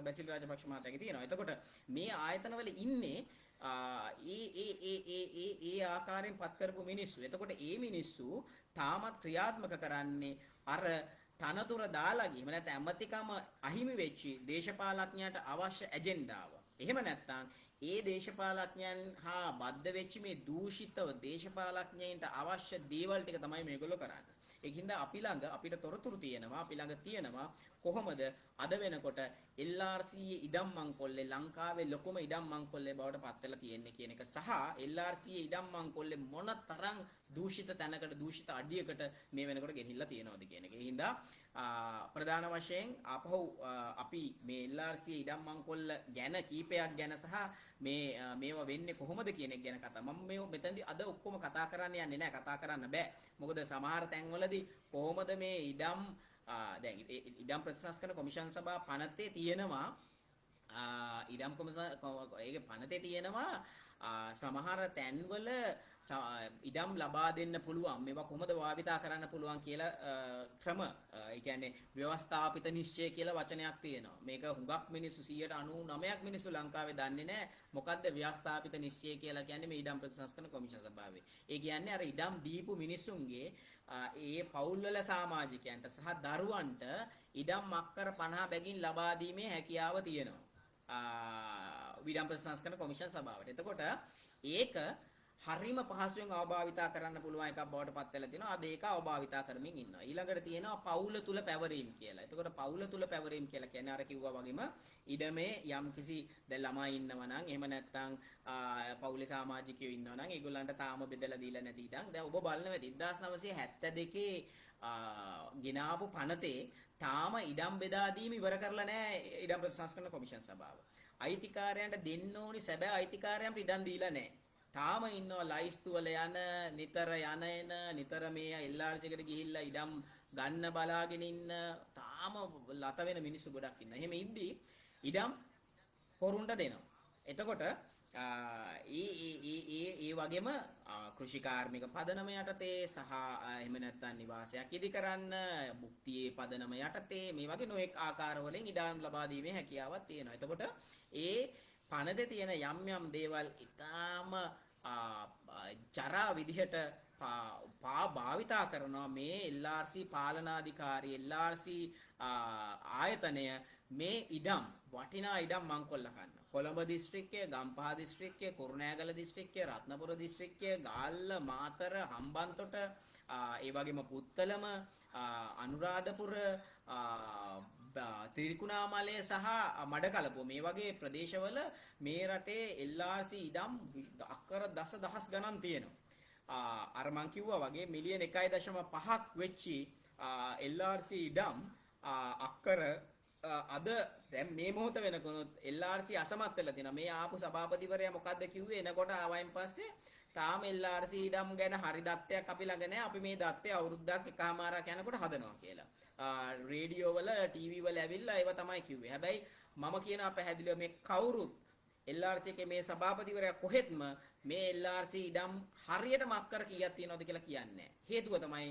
බැසිල් රාජපක්ෂ මහත්තයාගේ තියෙනවා. එතකොට මේ ආයතනවල ඉන්නේ ඒ ආකාරයෙන් පත් කරපු මිනිස්සු. එතකොට ඒ මිනිස්සු තාමත් ක්‍රියාත්මක කරන්නේ අර තනතුර දාලා ගිහින් නැත්නම් ඇමතිකම අහිමි වෙච්චි දේශපාලඥයාට අවශ්‍ය ඇජෙන්ඩාව. එහෙම නැත්නම් ඒ දේශපාලඥයන් හා බද්ධ වෙච්ච මේ දූෂිතව දේශපාලඥයින්ට අවශ්‍ය දේවල් ටික තමයි මේගොල්ලෝ කරන්නේ. ඒකින්ද අපි ළඟ අපිට තොරතුරු තියෙනවා. අපි ළඟ තියෙනවා කොහොමද අද වෙනකොට LRC ඉඩම් මංකොල්ලේ ලංකාවේ ලොකුම ඉඩම් මංකොල්ලේ බවට පත් වෙලා තියෙන්නේ කියන එක සහ LRC ඉඩම් මංකොල්ලේ මොන තරම් දූෂිත තැනකට දූෂිත අඩියකට මේ වෙනකොට ගෙනිහිල්ලා තියෙනවද කියන එක. ඒ හින්දා ප්‍රධාන වශයෙන් අපහු අපි මේ LRC ඉඩම් මංකොල්ල ගැන කීපයක් ගැන සහ මේවා වෙන්නේ කොහොමද කියන එක ගැන කතා. මම මේ මෙතනදී අද ඔක්කොම කතා කරන්න යන්නේ නැහැ. කතා කරන්න බෑ. මොකද සමහර තැන්වලදී කොහොමද මේ ඉඩම් දැන් ඉඩම් ප්‍රතිසංස්කරණ කොමිෂන් සභා පනතේ තියෙනවා ඉඩම් ඒකේ පනතේ තියෙනවා සමහර තැන්වල ඉඩම් ලබා දෙන්න පුළුවන් මේවා කොහොමද භාවිතා කරන්න පුළුවන් කියලා ක්‍රම ඒ කියන්නේ ව්‍යවස්ථාපිත නිශ්චය කියලා වචනයක් තියෙනවා මේක හුඟක් මිනිස්සු 99% මිනිස්සු ලංකාවේ දන්නේ නැහැ මොකද්ද ව්‍යවස්ථාපිත නිශ්චය කියලා කියන්නේ මේ ඉඩම් ප්‍රතිසංස්කරණ කොමිෂන් සභාවේ ඒ කියන්නේ අර ඉඩම් දීපු මිනිස්සුන්ගේ ඒ පවුල්වල සමාජිකයන්ට සහ දරුවන්ට ඉඩම් මක්කර 50 බැගින් ලබා දීමේ හැකියාව තියෙනවා විඩම් ප්‍රතිසංස්කරණ කොමිෂන් සභාවට. එතකොට ඒක හරිම පහසුවෙන් අවභාවිතා කරන්න පුළුවන් එකක් බවට පත් වෙලා තිනවා. අද ඒක අවභාවිතා කරමින් ඉන්නවා. ඊළඟට තියෙනවා පවුල තුල පැවරීම කියලා. එතකොට පවුල තුල පැවරීම කියලා කියන්නේ අර කිව්වා වගේම ඉඩමේ යම්කිසි දැන් ළමයි ඉන්නවා නම් එහෙම නැත්නම් පවුලේ සමාජිකයෝ ඉන්නවා නම් ඒගොල්ලන්ට තාම බෙදලා දීලා නැති ඉඩම්. දැන් ඔබ බලනවා 1972 ගෙනාවු පනතේ තාම ඉඩම් බෙදා දීම ඉවර කරලා නැහැ ඉඩම් ප්‍රතිසංස්කරණ කොමිෂන් සභාව. අයිතිකාරයන්ට දෙන්න ඕනි සැබෑ අයිතිකාරයන්ට ඉඩම් දීලා නැහැ. තාම ඉන්නවා ලයිස්තු වල යන නිතර යන එන නිතර මේ LRC එකට ගිහිල්ලා ඉඩම් ගන්න බලාගෙන ඉන්න තාම ලත වෙන මිනිස්සු ගොඩක් ඉන්නවා. එහෙම ඉද්දි ඉඩම් හොරුන්ට දෙනවා. එතකොට ඒ වගේම කෘෂි කාර්මික පදනම යටතේ සහ එහෙම නැත්නම් නිවාසයක් ඉදි කරන්න භුක්තියේ පදනම යටතේ මේ වගේ නොඑක් ආකාරවලින් ඉඩම් ලබා දීමේ හැකියාවක් තියෙනවා. එතකොට ඒ පනතේ තියෙන යම් යම් දේවල් ඊටාම ජරා විදිහට භාවිතා කරනවා මේ LRC පාලනාධිකාරී LRC ආයතනය මේ ඉඩම් වටිනා ඉඩම් මංකොල්ල ගන්න. කොළඹ දිස්ත්‍රික්කය, ගම්පහ දිස්ත්‍රික්කය, කුරුණෑගල දිස්ත්‍රික්කය, රත්නපුර දිස්ත්‍රික්කය, ගාල්ල, මාතර, හම්බන්තොට, ඒ වගේම පුත්තලම, අනුරාධපුර, ත්‍රිකුණාමලය සහ මඩකලපුව මේ වගේ ප්‍රදේශවල මේ රටේ LRC ඉඩම් අක්කර දසදහස් ගණන් තියෙනවා. අර මං කිව්වා වගේ මිලියන 1.5ක් වෙච්චි LRC ඉඩම් අක්කර අද දැන් මේ මොහොත වෙනකොත් LRC අසමත් වෙලා තියෙනවා. මේ ආපු සභාපතිවරයා මොකද්ද කිව්වේ? එනකොට ආවයින් පස්සේ තාම LRC ඉඩම් ගැන හරි දත්තයක් අපි ළඟ නැහැ. අපි මේ දත්තය අවුරුද්දක් එකමාරක් යනකොට හදනවා කියලා. රේඩියෝ වල ටීවී වල ඇවිල්ලා ඒව තමයි කිව්වේ. හැබැයි මම කියනවා පැහැදිලිව මේ කවුරුත් LRC එකේ මේ සභාපතිවරයා කොහෙත්ම මේ LRC ඉඩම් හරියට මක්කර කීයක් තියෙනවද කියලා කියන්නේ නැහැ. හේතුව තමයි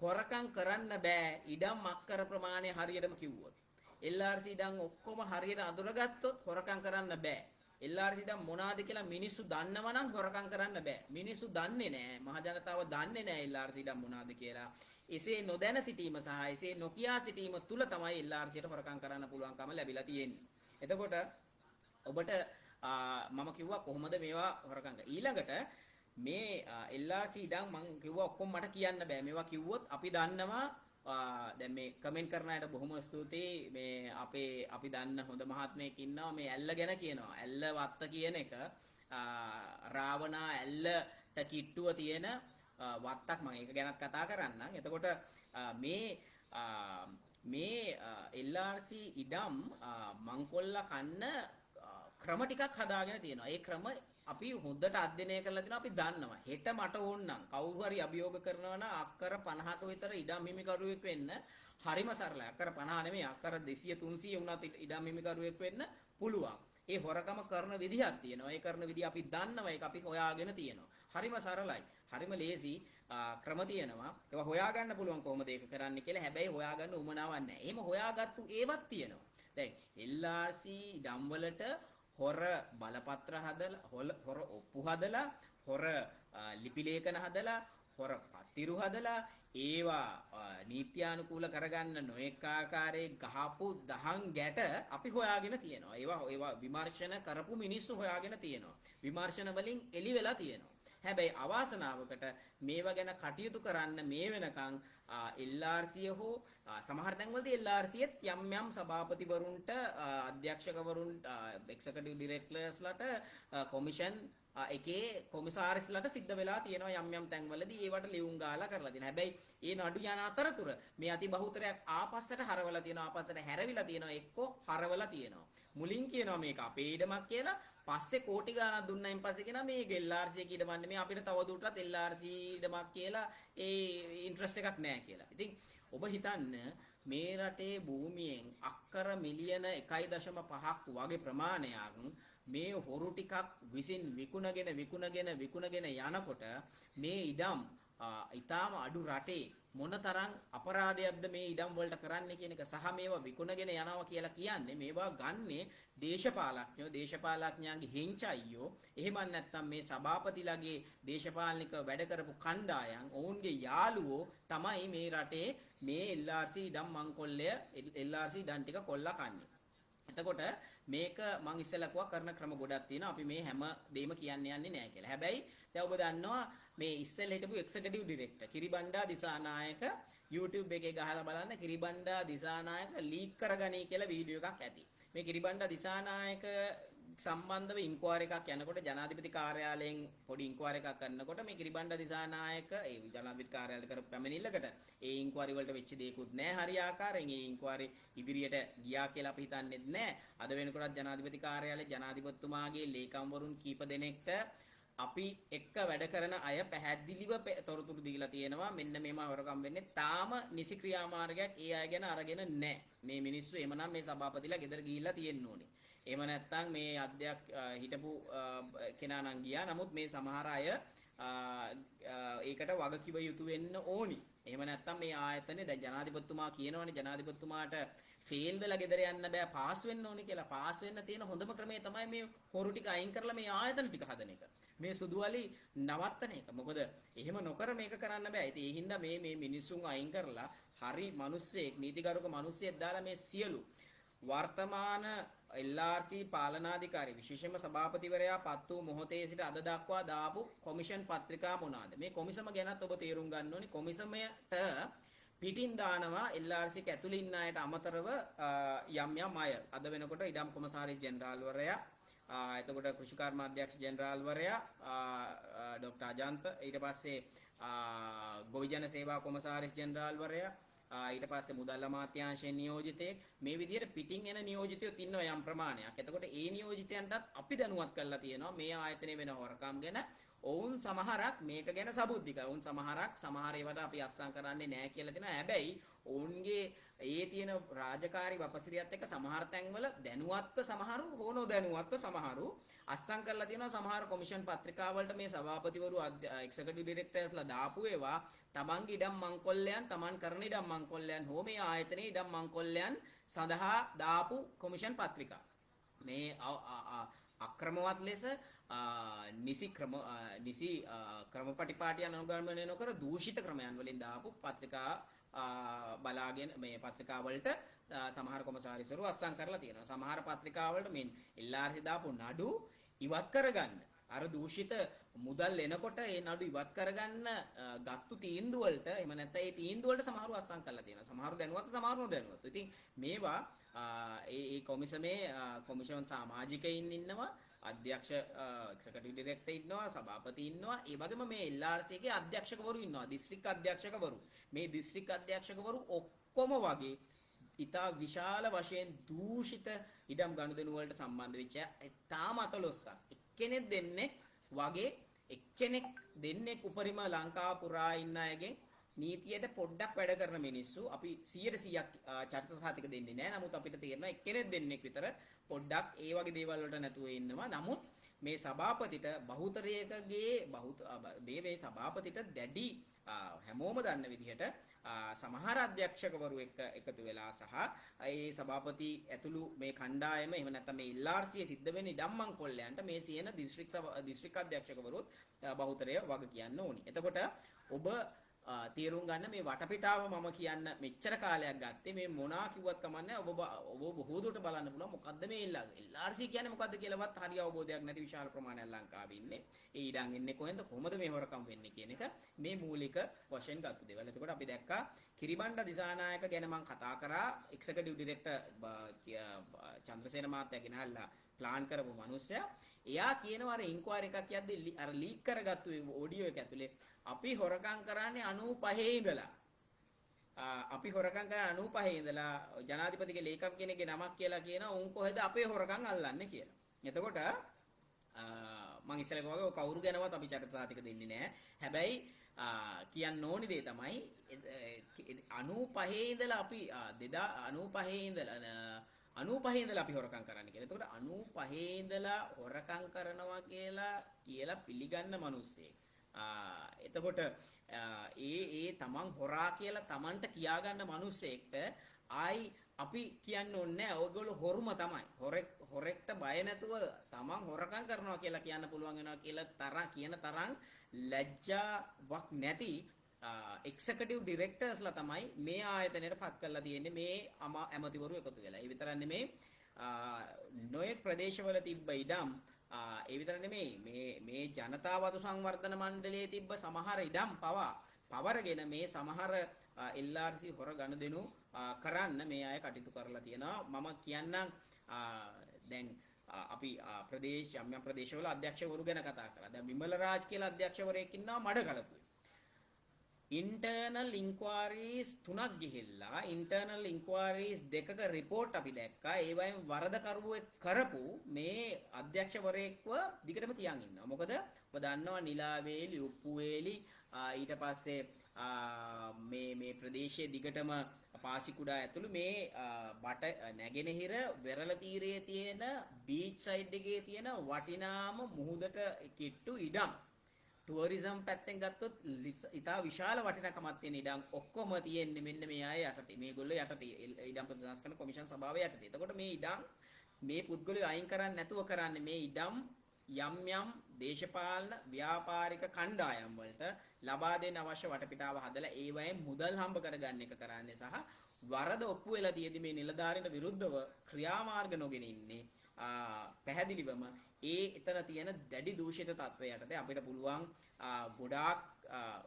හොරකම් කරන්න බෑ ඉඩම් මක්කර ප්‍රමාණය හරියටම කිව්වොත්. LRC ඉඩම් ඔක්කොම හරියට අඳුරගත්තොත් හොරකම් කරන්න බෑ. LRC ඉඩම් මොනවාද කියලා මිනිස්සු දන්නව නම් හොරකම් කරන්න බෑ. මිනිස්සු දන්නේ නැහැ. මහ ජනතාව දන්නේ නැහැ LRC ඉඩම් මොනවාද කියලා. එසේ නොදැන සිටීම සහ එසේ නොකියා සිටීම තුල තමයි LRC ට හොරකම් කරන්න පුළුවන්කම ලැබිලා තියෙන්නේ. එතකොට ඔබට මම කිව්වා කොහොමද මේවා හොරකම් කරන්නේ. ඊළඟට මේ LRC ඉඩම් මම කිව්වා ඔක්කොම මට කියන්න බෑ. මේවා කිව්වොත් අපි දන්නවා දැන් මේ කමෙන්ට් කරන අයට බොහොම ස්තුතියි. මේ අපි දන්න හොඳ මහත්මයෙක් ඉන්නවා මේ ඇල්ල ගැන කියනවා. ඇල්ල වත්ත කියන එක රාවණා ඇල්ලට කිට්ටුව තියෙන වත්තක්. මම ඒක ගැනත් කතා කරන්නම්. එතකොට මේ LRC ඉඩම් මංකොල්ලා කන්න ක්‍රම ටිකක් හදාගෙන තියෙනවා. ඒ ක්‍රම අපි හොඳට අධ්‍යයනය කරලා දිනවා. අපි දන්නවා. හෙට මට ඕන නම් කවුරු හරි අභියෝග කරනවා නම් අක්කර 50ක විතර ඉඩම් හිමිකරුවෙක් වෙන්න හරිම සරලයි. අක්කර 50 නෙමෙයි අක්කර 200 300 වුණත් ඉඩම් හිමිකරුවෙක් වෙන්න පුළුවන්. ඒ හොරකම කරන විදිහක් තියෙනවා. ඒ කරන විදිහ අපි දන්නවා. ඒක අපි හොයාගෙන තියෙනවා. හරිම සරලයි. හරිම ලේසි ක්‍රම තියෙනවා. ඒවා හොයාගන්න පුළුවන් කොහොමද ඒක කරන්න කියලා. හැබැයි හොයාගන්න උමනාවක් නැහැ. එහෙම හොයාගත්තු ඒවත් තියෙනවා. දැන් LRC ඉඩම් වලට හොර බලපත්‍ර හදලා හොර ඔප්පු හදලා හොර ලිපි ලේඛන හදලා හොර පත්තිරු හදලා ඒවා නීත්‍යානුකූල කරගන්න නොඑක ආකාරයේ ගහපු දහං ගැට අපි හොයාගෙන තියෙනවා. ඒවා විමර්ශන කරපු මිනිස්සු හොයාගෙන තියෙනවා. විමර්ශන වලින් එළි වෙලා තියෙනවා. හැබැයි අවාසනාවකට මේවා ගැන කටයුතු කරන්න මේ වෙනකන් LRC හෝ සමහර තැන්වලදී LRC ත් යම් යම් සභාපතිවරුන්ට අධ්‍යක්ෂකවරුන්ට එක්සිකියුටිව් ඩිරෙක්ටර්ස්ලාට කොමිෂන් එකේ කොමිසාරිස්ලාට සිද්ධ වෙලා තියෙනවා යම් යම් තැන්වලදී ඒවට ලියුම් ගාලා කරලා තියෙනවා. හැබැයි ඒ නඩු යන අතරතුර මේ අති බහුතරයක් ආපස්සට හරවලා තියෙනවා, ආපස්සට හැරවිලා තියෙනවා, එක්කෝ හරවලා තියෙනවා. මුලින් කියනවා මේක අපේ ඉඩමක් කියලා, පස්සේ කෝටි ගාණක් දුන්නයින් පස්සේ කියනවා මේක LRC එක ඉඩමන්නේ මේ අපිට තව දුරටත් LRC ඉඩමක් කියලා ඒ ඉන්ට්‍රස්ට් එකක් නැහැ කියලා. ඉතින් ඔබ හිතන්න මේ රටේ භූමියෙන් අක්කර මිලියන 1.5ක් වගේ ප්‍රමාණයක් මේ හොරු ටිකක් විසින් විකුණගෙන යනකොට මේ ඉඩම් ඊටාම අඩු රටේ මොනතරම් අපරාධයක්ද මේ ඉඩම් වලට කරන්නේ කියන එක සහ මේවා විකුණගෙන යනවා කියලා කියන්නේ මේවා ගන්නේ දේශපාලඥයන්ගේ හෙංචයියෝ එහෙම නැත්නම් මේ සභාපතිලාගේ දේශපාලනික වැඩ කරපු කණ්ඩායම් ඔවුන්ගේ යාළුවෝ තමයි මේ රටේ මේ LRC ඉඩම් මංකොල්ලය LRC ඉඩම් ටික කොල්ලා කන්නේ. එතකොට මේක මං ඉස්සෙල්ලා කිව්වා කරන ක්‍රම ගොඩක් තියෙනවා. අපි මේ හැම දෙයක්ම කියන්න යන්නේ නැහැ කියලා. හැබැයි දැන් ඔබ දන්නවා මේ ඉස්සෙල්ලා හිටපු එක්සිකියුටිව් ඩිරෙක්ටර් කිරිබණ්ඩා දිසානායක YouTube එකේ ගහලා බලන්න කිරිබණ්ඩා දිසානායක ලීක් කරගනී කියලා වීඩියෝ එකක් ඇති. මේ කිරිබණ්ඩා දිසානායක සම්බන්ධව ඉන්කුවරි එකක් යනකොට ජනාධිපති කාර්යාලයෙන් පොඩි ඉන්කුවරි එකක් කරනකොට මේ කිරිබණ්ඩා දිසානායක ඒ ජනාධිපති කාර්යාලයට කරපු පැමිණිල්ලකට ඒ ඉන්කුවරි වලට වෙච්ච දේකුත් නැහැ හරියාකාරයෙන්. ඒ ඉන්කුවරි ඉදිරියට ගියා කියලා අපි හිතන්නේත් නැහැ. අද වෙනකොටත් ජනාධිපති කාර්යාලයේ ජනාධිපතිතුමාගේ ලේකම්වරුන් කීප දෙනෙක්ට අපි එක්ක වැඩ කරන අය පැහැදිලිව තොරතුරු දීලා තියෙනවා. මෙන්න මේම හොරකම් වෙන්නේ. තාම නිසි ක්‍රියාමාර්ගයක් ඒ අය ගැන අරගෙන නැහැ. මේ මිනිස්සු එමනම් මේ සභාපතිලා ගෙදර ගිහිල්ලා තියෙන්න ඕනේ. එහෙම නැත්නම් මේ අධ්‍යක්ෂ හිටපු කෙනා නම් ගියා. නමුත් මේ සමහර අය ඒකට වග කිව යුතු වෙන්න ඕනි. එහෙම නැත්නම් මේ ආයතනේ දැන් ජනාධිපතිතුමා කියනවනේ ජනාධිපතිතුමාට ෆේල් වෙලා ගෙදර යන්න බෑ පාස් වෙන්න ඕනි කියලා. පාස් වෙන්න තියෙන හොඳම ක්‍රමය තමයි මේ හොරු ටික අයින් කරලා මේ ආයතන ටික හදන එක. මේ සුදුවලි නවත්තන එක. මොකද එහෙම නොකර මේක කරන්න බෑ. ඉතින් ඒ හින්දා මේ මිනිස්සුන් අයින් කරලා හරි මිනිස්සෙක් නීතිගරුක මිනිස්සෙක් දාලා මේ සියලු වර්තමාන LRC පාලනාධිකාරී විශේෂයෙන්ම සභාපතිවරයා පත් වූ මොහොතේ සිට අද දක්වා දාපු කොමිෂන් පත්‍රිකා මොනවාද? මේ කොමිසම ගැනත් ඔබ තේරුම් ගන්න ඕනේ. කොමිසමයට පිටින් දානවා LRC එක ඇතුළේ ඉන්න අයට අමතරව යම් අය. අද වෙනකොට ඉඩම් කොමසාරිස් ජෙනරාල්වරයා, එතකොට කෘෂිකර්ම අධ්‍යක්ෂ ජෙනරාල්වරයා ඩොක්ටර් අජන්ත, ඊට පස්සේ ගොවිජන සේවා කොමසාරිස් ජෙනරාල්වරයා, ඊට පස්සේ මුදල් අමාත්‍යාංශයෙන් නියෝජිතයෙක්, මේ විදිහට පිටින් එන නියෝජිතයෝ ඉන්නවා යම් ප්‍රමාණයක්. එතකොට ඒ නියෝජිතයන්ටත් අපි දැනුවත් කරලා තියෙනවා මේ ආයතනයේ වෙන හොරකම් ගැන. ඔවුන් සමහරක් මේක ගැන සබුද්ධිකයි. ඔවුන් සමහර ඒවට අපි අත්සන් කරන්නේ නැහැ කියලා දෙනවා. හැබැයි ඔවුන්ගේ ඒ තියෙන රාජකාරී වපසිරියත් එක්ක සමහර තැන්වල දැනුවත්ව සමහරු හෝ නොදැනුවත්ව සමහරු අත්සන් කරලා තියෙනවා. සමහර කොමිෂන් පත්‍රිකා වලට මේ සභාපතිවරු එක්සිකියුටිව් ඩිරෙක්ටර්ස්ලා දාපු ඒවා තමන්ගේ ඉඩම් මංකොල්ලයන්, තමන් කරන ඉඩම් මංකොල්ලයන් හෝ මේ ආයතනයේ ඉඩම් මංකොල්ලයන් සඳහා දාපු කොමිෂන් පත්‍රිකා. මේ අක්‍රමවත් ලෙස නිසි ක්‍රමපටිපාටියන් අනුගමනය නොකර දූෂිත ක්‍රමයන් වලින් දාපු පත්‍රිකා බලාගෙන මේ පත්‍රිකා වලට සමහර කොමසාරිස්වරු අත්සන් කරලා තියෙනවා. සමහර පත්‍රිකා වලට මේ LRC දාපු නඩු ඉවත් කරගන්න අර දූෂිත මුදල් එනකොට ඒ නඩු ඉවත් කරගන්න ගත්තු තීන්දුව වලට එහෙම නැත්නම් ඒ තීන්දුව වලට සමහරව අත්සන් කරලා තියෙනවා. සමහරව දැනුවත් සමහරව නොදැනුවත්. ඉතින් මේවා ඒ කොමිෂන් සමාජිකයින් ඉන්නවා, අධ්‍යක්ෂ එක්සිකියුටිව් ඩිරෙක්ටර් ඉන්නවා, සභාපති ඉන්නවා. ඒ වගේම මේ LRC එකේ අධ්‍යක්ෂකවරු ඉන්නවා, දිස්ත්‍රික් අධ්‍යක්ෂකවරු. මේ දිස්ත්‍රික් අධ්‍යක්ෂකවරු ඔක්කොම වගේ ඉතා විශාල වශයෙන් දූෂිත ඉඩම් ගනුදෙනු වලට සම්බන්ධ වෙච්ච තාම අතලොස්සක්. එක්කෙනෙක් දෙන්නෙක් උපරිම ලංකාව පුරා ඉන්න අයගෙන් නීතියට පොඩ්ඩක් වැඩ කරන මිනිස්සු අපි 100%ක් චරිත සහතික දෙන්නේ නැහැ. නමුත් අපිට තේරෙනවා එක්කෙනෙක් දෙන්නෙක් විතර පොඩ්ඩක් ඒ වගේ දේවල් වලට නැතුව ඉන්නවා. නමුත් මේ සභාපතිට බහුතරයකගේ මේ සභාපතිට දැඩි හැමෝම දන්න විදිහට සමහර අධ්‍යක්ෂකවරු එක්ක එකතු වෙලා සහ ඒ සභාපති ඇතුළු මේ කණ්ඩායම එහෙම නැත්නම් මේ LRC සිද්ධ වෙන ඉඩම් මංකොල්ලයන්ට මේ සියන දිස්ත්‍රික් අධ්‍යක්ෂකවරුත් බහුතරය වග කියන්න ඕනි. එතකොට ඔබ තීරුම් ගන්න මේ වටපිටාව මම කියන්න මෙච්චර කාලයක් ගත්තේ මේ මොනවා කිව්වත් කමන්නේ ඔබ බොහෝ දුරට බලන්න පුළුවන් මොකද්ද මේ LRC කියන්නේ මොකද්ද කියලාවත් හරිය අවබෝධයක් නැති විශාල ප්‍රමාණයක් ලංකාවේ ඉන්නේ. ඒ ඉඩම් එන්නේ කොහෙන්ද, කොහොමද මේ හොරකම් වෙන්නේ කියන එක මේ මූලික වශයෙන් ගත්ත දේවල්. එතකොට අපි දැක්කා කිරිබණ්ඩ දිසානායක ගැන මම කතා කරා. එක්සිකියුටිව් ඩිරෙක්ටර් චන්ද්‍රසේන මහත්තයා ගෙනහල්ලා ප්ලාන් කරපු මිනිස්සයා. එයා කියනවා අර ඉන්කුවරි එකක් යද්දි අර ලීක් කරගත්තු ඔඩියෝ එක ඇතුලේ අපි හොරකම් කරන්නේ 95 ඉඳලා. අපි හොරකම් කරන්නේ 95 ඉඳලා ජනාධිපතිගේ ලේකම් කෙනෙක්ගේ නමක් කියලා කියනවා. උන් කොහෙද අපේ හොරකම් අල්ලන්නේ කියලා. එතකොට මම ඉස්සෙල්ලා කිව්වා වගේ කවුරු ගැනවත් අපි චරිත සාතික දෙන්නේ නැහැ. හැබැයි කියන්න ඕනි දේ තමයි 95 ඉඳලා අපි 2095 ඉඳලා 95 ඉඳලා අපි හොරකම් කරන්න කියලා. එතකොට 95 ඉඳලා හොරකම් කරනවා කියලා පිළිගන්න මිනිස්සෙක්. එතකොට ඒ තමන් හොරා කියලා තමන්ට කියාගන්න මිනිස්සෙක්ට ආයි අපි කියන්න ඕනේ නැහැ. ඔයගොල්ලෝ හොරුම තමයි. හොරෙක්ට බය නැතුව තමන් හොරකම් කරනවා කියලා කියන්න පුළුවන් වෙනවා කියලා කියන තරම් ලැජ්ජාවක් නැති එක්සිකියුටිව් ඩිරෙක්ටර්ස්ලා තමයි මේ ආයතනයට පත් කරලා තියෙන්නේ මේ ඇමතිවරු එකතු වෙලා. ඒ විතරක් නෙමෙයි නොයෙක් ප්‍රදේශවල තිබ්බ ඉඩම් ඒ විතර නෙමෙයි මේ ජනතා වතු සංවර්ධන මණ්ඩලයේ තිබ්බ සමහර ඉඩම් පවරගෙන මේ සමහර LRC හොර ගනුදෙනු කරන්න මේ අය කටයුතු කරලා තියෙනවා. මම කියන්නම් දැන් අපි යම් ප්‍රදේශවල අධ්‍යක්ෂවරු ගැන කතා කරා. දැන් විමල රාජ් කියලා අධ්‍යක්ෂවරයෙක් ඉන්නවා මඩකලපුවේ. ඉන්ටර්නල් ඉන්ක්වයරිස් 3ක් ගිහිල්ලා ඉන්ටර්නල් ඉන්ක්වයරිස් 2ක රිපෝට් අපි දැක්කා. ඒ වයින් වරදකරුවෙක් කරපු මේ අධ්‍යක්ෂවරයෙක්ව දිගටම තියන් ඉන්නවා. මොකද ඔබ දන්නවා නිලාවේලි, උප්පුවේලි ඊට පස්සේ මේ ප්‍රදේශයේ දිගටම පාසිකුඩා ඇතුළු මේ නැගෙනහිර වෙරළ තීරයේ තියෙන බීච් සයිඩ් එකේ තියෙන වටිනාම මුහුදට කිට්ටු ඉඩම් ටුවරිසම් පැත්තෙන් ගත්තොත් ඉතා විශාල වටිනාකමක් තියෙන ඉඩම් ඔක්කොම තියෙන්නේ මෙන්න මේ අය යටතේ. මේගොල්ලෝ යටතේ ඉඩම් ප්‍රතිසංස්කරණ කොමිෂන් සභාව යටතේ. එතකොට මේ ඉඩම් මේ පුද්ගලයෝ අයින් කරන්නේ නැතුව කරන්නේ මේ ඉඩම් යම් දේශපාලන ව්‍යාපාරික කණ්ඩායම් වලට ලබා දෙන්න අවශ්‍ය වටපිටාව හදලා ඒවයෙන් මුදල් හම්බ කරගන්න එක කරන්නේ සහ වරද ඔප්පු වෙලා තියෙදි මේ නිලධාරීන්ට විරුද්ධව ක්‍රියාමාර්ග නොගෙන ඉන්නේ පැහැදිලිවම එතන තියෙන දැඩි දූෂිත තත්වයකට අපිට පුළුවන් ගොඩාක්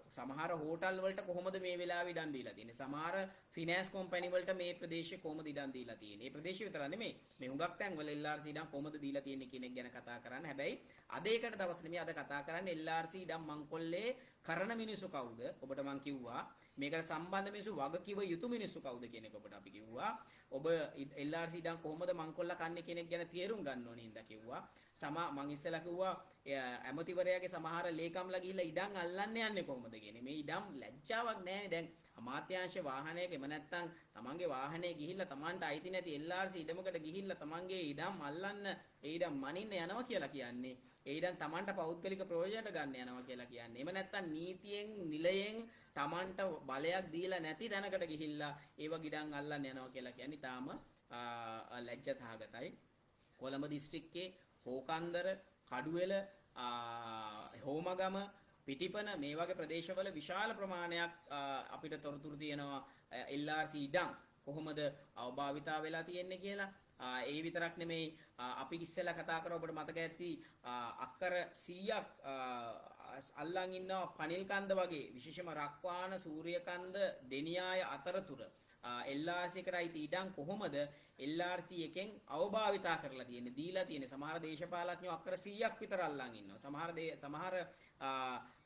සමහර හෝටල් වලට කොහොමද මේ වෙලාවේ ඉඩම් දීලා තියෙන්නේ සමහර ෆිනෑන්ස් කම්පැනි වලට මේ ප්‍රදේශයේ කොහොමද ඉඩම් දීලා තියෙන්නේ මේ ප්‍රදේශය විතර නෙමෙයි මේ හුඟක් තැන් වල LRC ඉඩම් කොහොමද දීලා තියෙන්නේ කියන එක ගැන කතා කරන්න හැබැයි අද ඒකට දවස් නෙමෙයි අද කතා කරන්නේ LRC ඉඩම් මංකොල්ලේ කරන මිනිස්සු කවුද ඔබට මං කිව්වා මේකට සම්බන්ධ මිනිස්සු වගකිව යුතු මිනිස්සු කවුද කියන එක ඔබට අපි කිව්වා ඔබ LRC ඉඩම් කොහොමද මංකොල්ලා කන්නේ කියන එක ගැන තේරුම් ගන්න ඕනේ හින්දා කිව්වා මං ඉස්සෙල්ලා කිව්වා ඇමතිවරයාගේ සමහර ලේකම්ලා ගිහිල්ලා ඉඩම් අල්ලන්න යන්නේ කොහොමද කියන්නේ මේ ඉඩම් ලැජ්ජාවක් නැහැනේ දැන් අමාත්‍යාංශ වාහනයක එම නැත්තම් තමන්ගේ වාහනේ ගිහිල්ලා තමන්ට අයිති නැති LRC ඉඩමකට ගිහිල්ලා තමන්ගේ ඉඩම් අල්ලන්න ඒ ඉඩම් මනින්න යනවා කියලා කියන්නේ ඒ ඉඩම් තමන්ට පෞද්ගලික ප්‍රයෝජනට ගන්න යනවා කියලා කියන්නේ එම නැත්තම් නීතියෙන් නිලයෙන් තමන්ට බලයක් දීලා නැති තැනකට ගිහිල්ලා ඒව ගිඩම් අල්ලන්න යනවා කියලා කියන්නේ තාම ලැජ්ජ සහගතයි කොළඹ දිස්ත්‍රික්කයේ හෝකන්දර කඩුවෙල හෝමගම පිටිපන මේ වගේ ප්‍රදේශවල විශාල ප්‍රමාණයක් අපිට තොරතුරු තියෙනවා LRC ඉඩම් කොහොමද අවභාවිතා වෙලා තියෙන්නේ කියලා ඒ විතරක් නෙමෙයි අපි ඉස්සෙල්ලා කතා කරා ඔබට මතක ඇති අක්කර 100ක් අල්ලන් ඉන්නවා පනිල් කන්ද වගේ විශේෂම රක්වාන සූර්යකන්ද දෙනියාය අතරතුර LRC එකට අයිති ඉඩම් කොහොමද LRC එකෙන් අවභාවිතා කරලා තියෙන්නේ දීලා තියෙන්නේ සමහර දේශපාලඥයෝ අක්කර 100ක් විතර අල්ලන් ඉන්නවා සමහර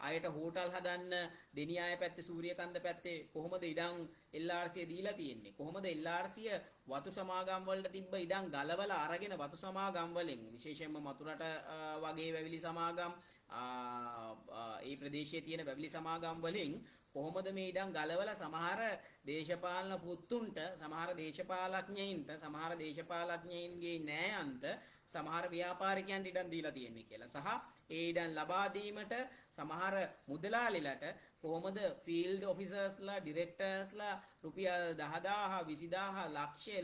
අයට හෝටල් හදන්න දෙනියාය පැත්තේ සූර්යකන්ද පැත්තේ කොහොමද ඉඩම් LRC දීලා තියෙන්නේ කොහොමද LRC වතු සමාගම් වලට තිබ්බ ඉඩම් ගලවලා අරගෙන වතු සමාගම් වලින් විශේෂයෙන්ම මතුරට වගේ වැවිලි සමාගම් ඒ ප්‍රදේශයේ තියෙන වැවිලි සමාගම් වලින් කොහොමද මේ ඉඩම් ගලවලා සමහර දේශපාලන පුතුන්ට සමහර දේශපාලඥයින්ට සමහර දේශපාලඥයින්ගේ නෑයන්ට සමහර ව්‍යාපාරිකයන්ට ඉඩම් දීලා තියෙන්නේ කියලා සහ ඒ ඉඩම් ලබා දීමට සමහර මුදලාලිලට කොහොමද ෆීල්ඩ් ඔෆිසර්ස්ලා ඩිරෙක්ටර්ස්ලා රුපියල් 10000 20000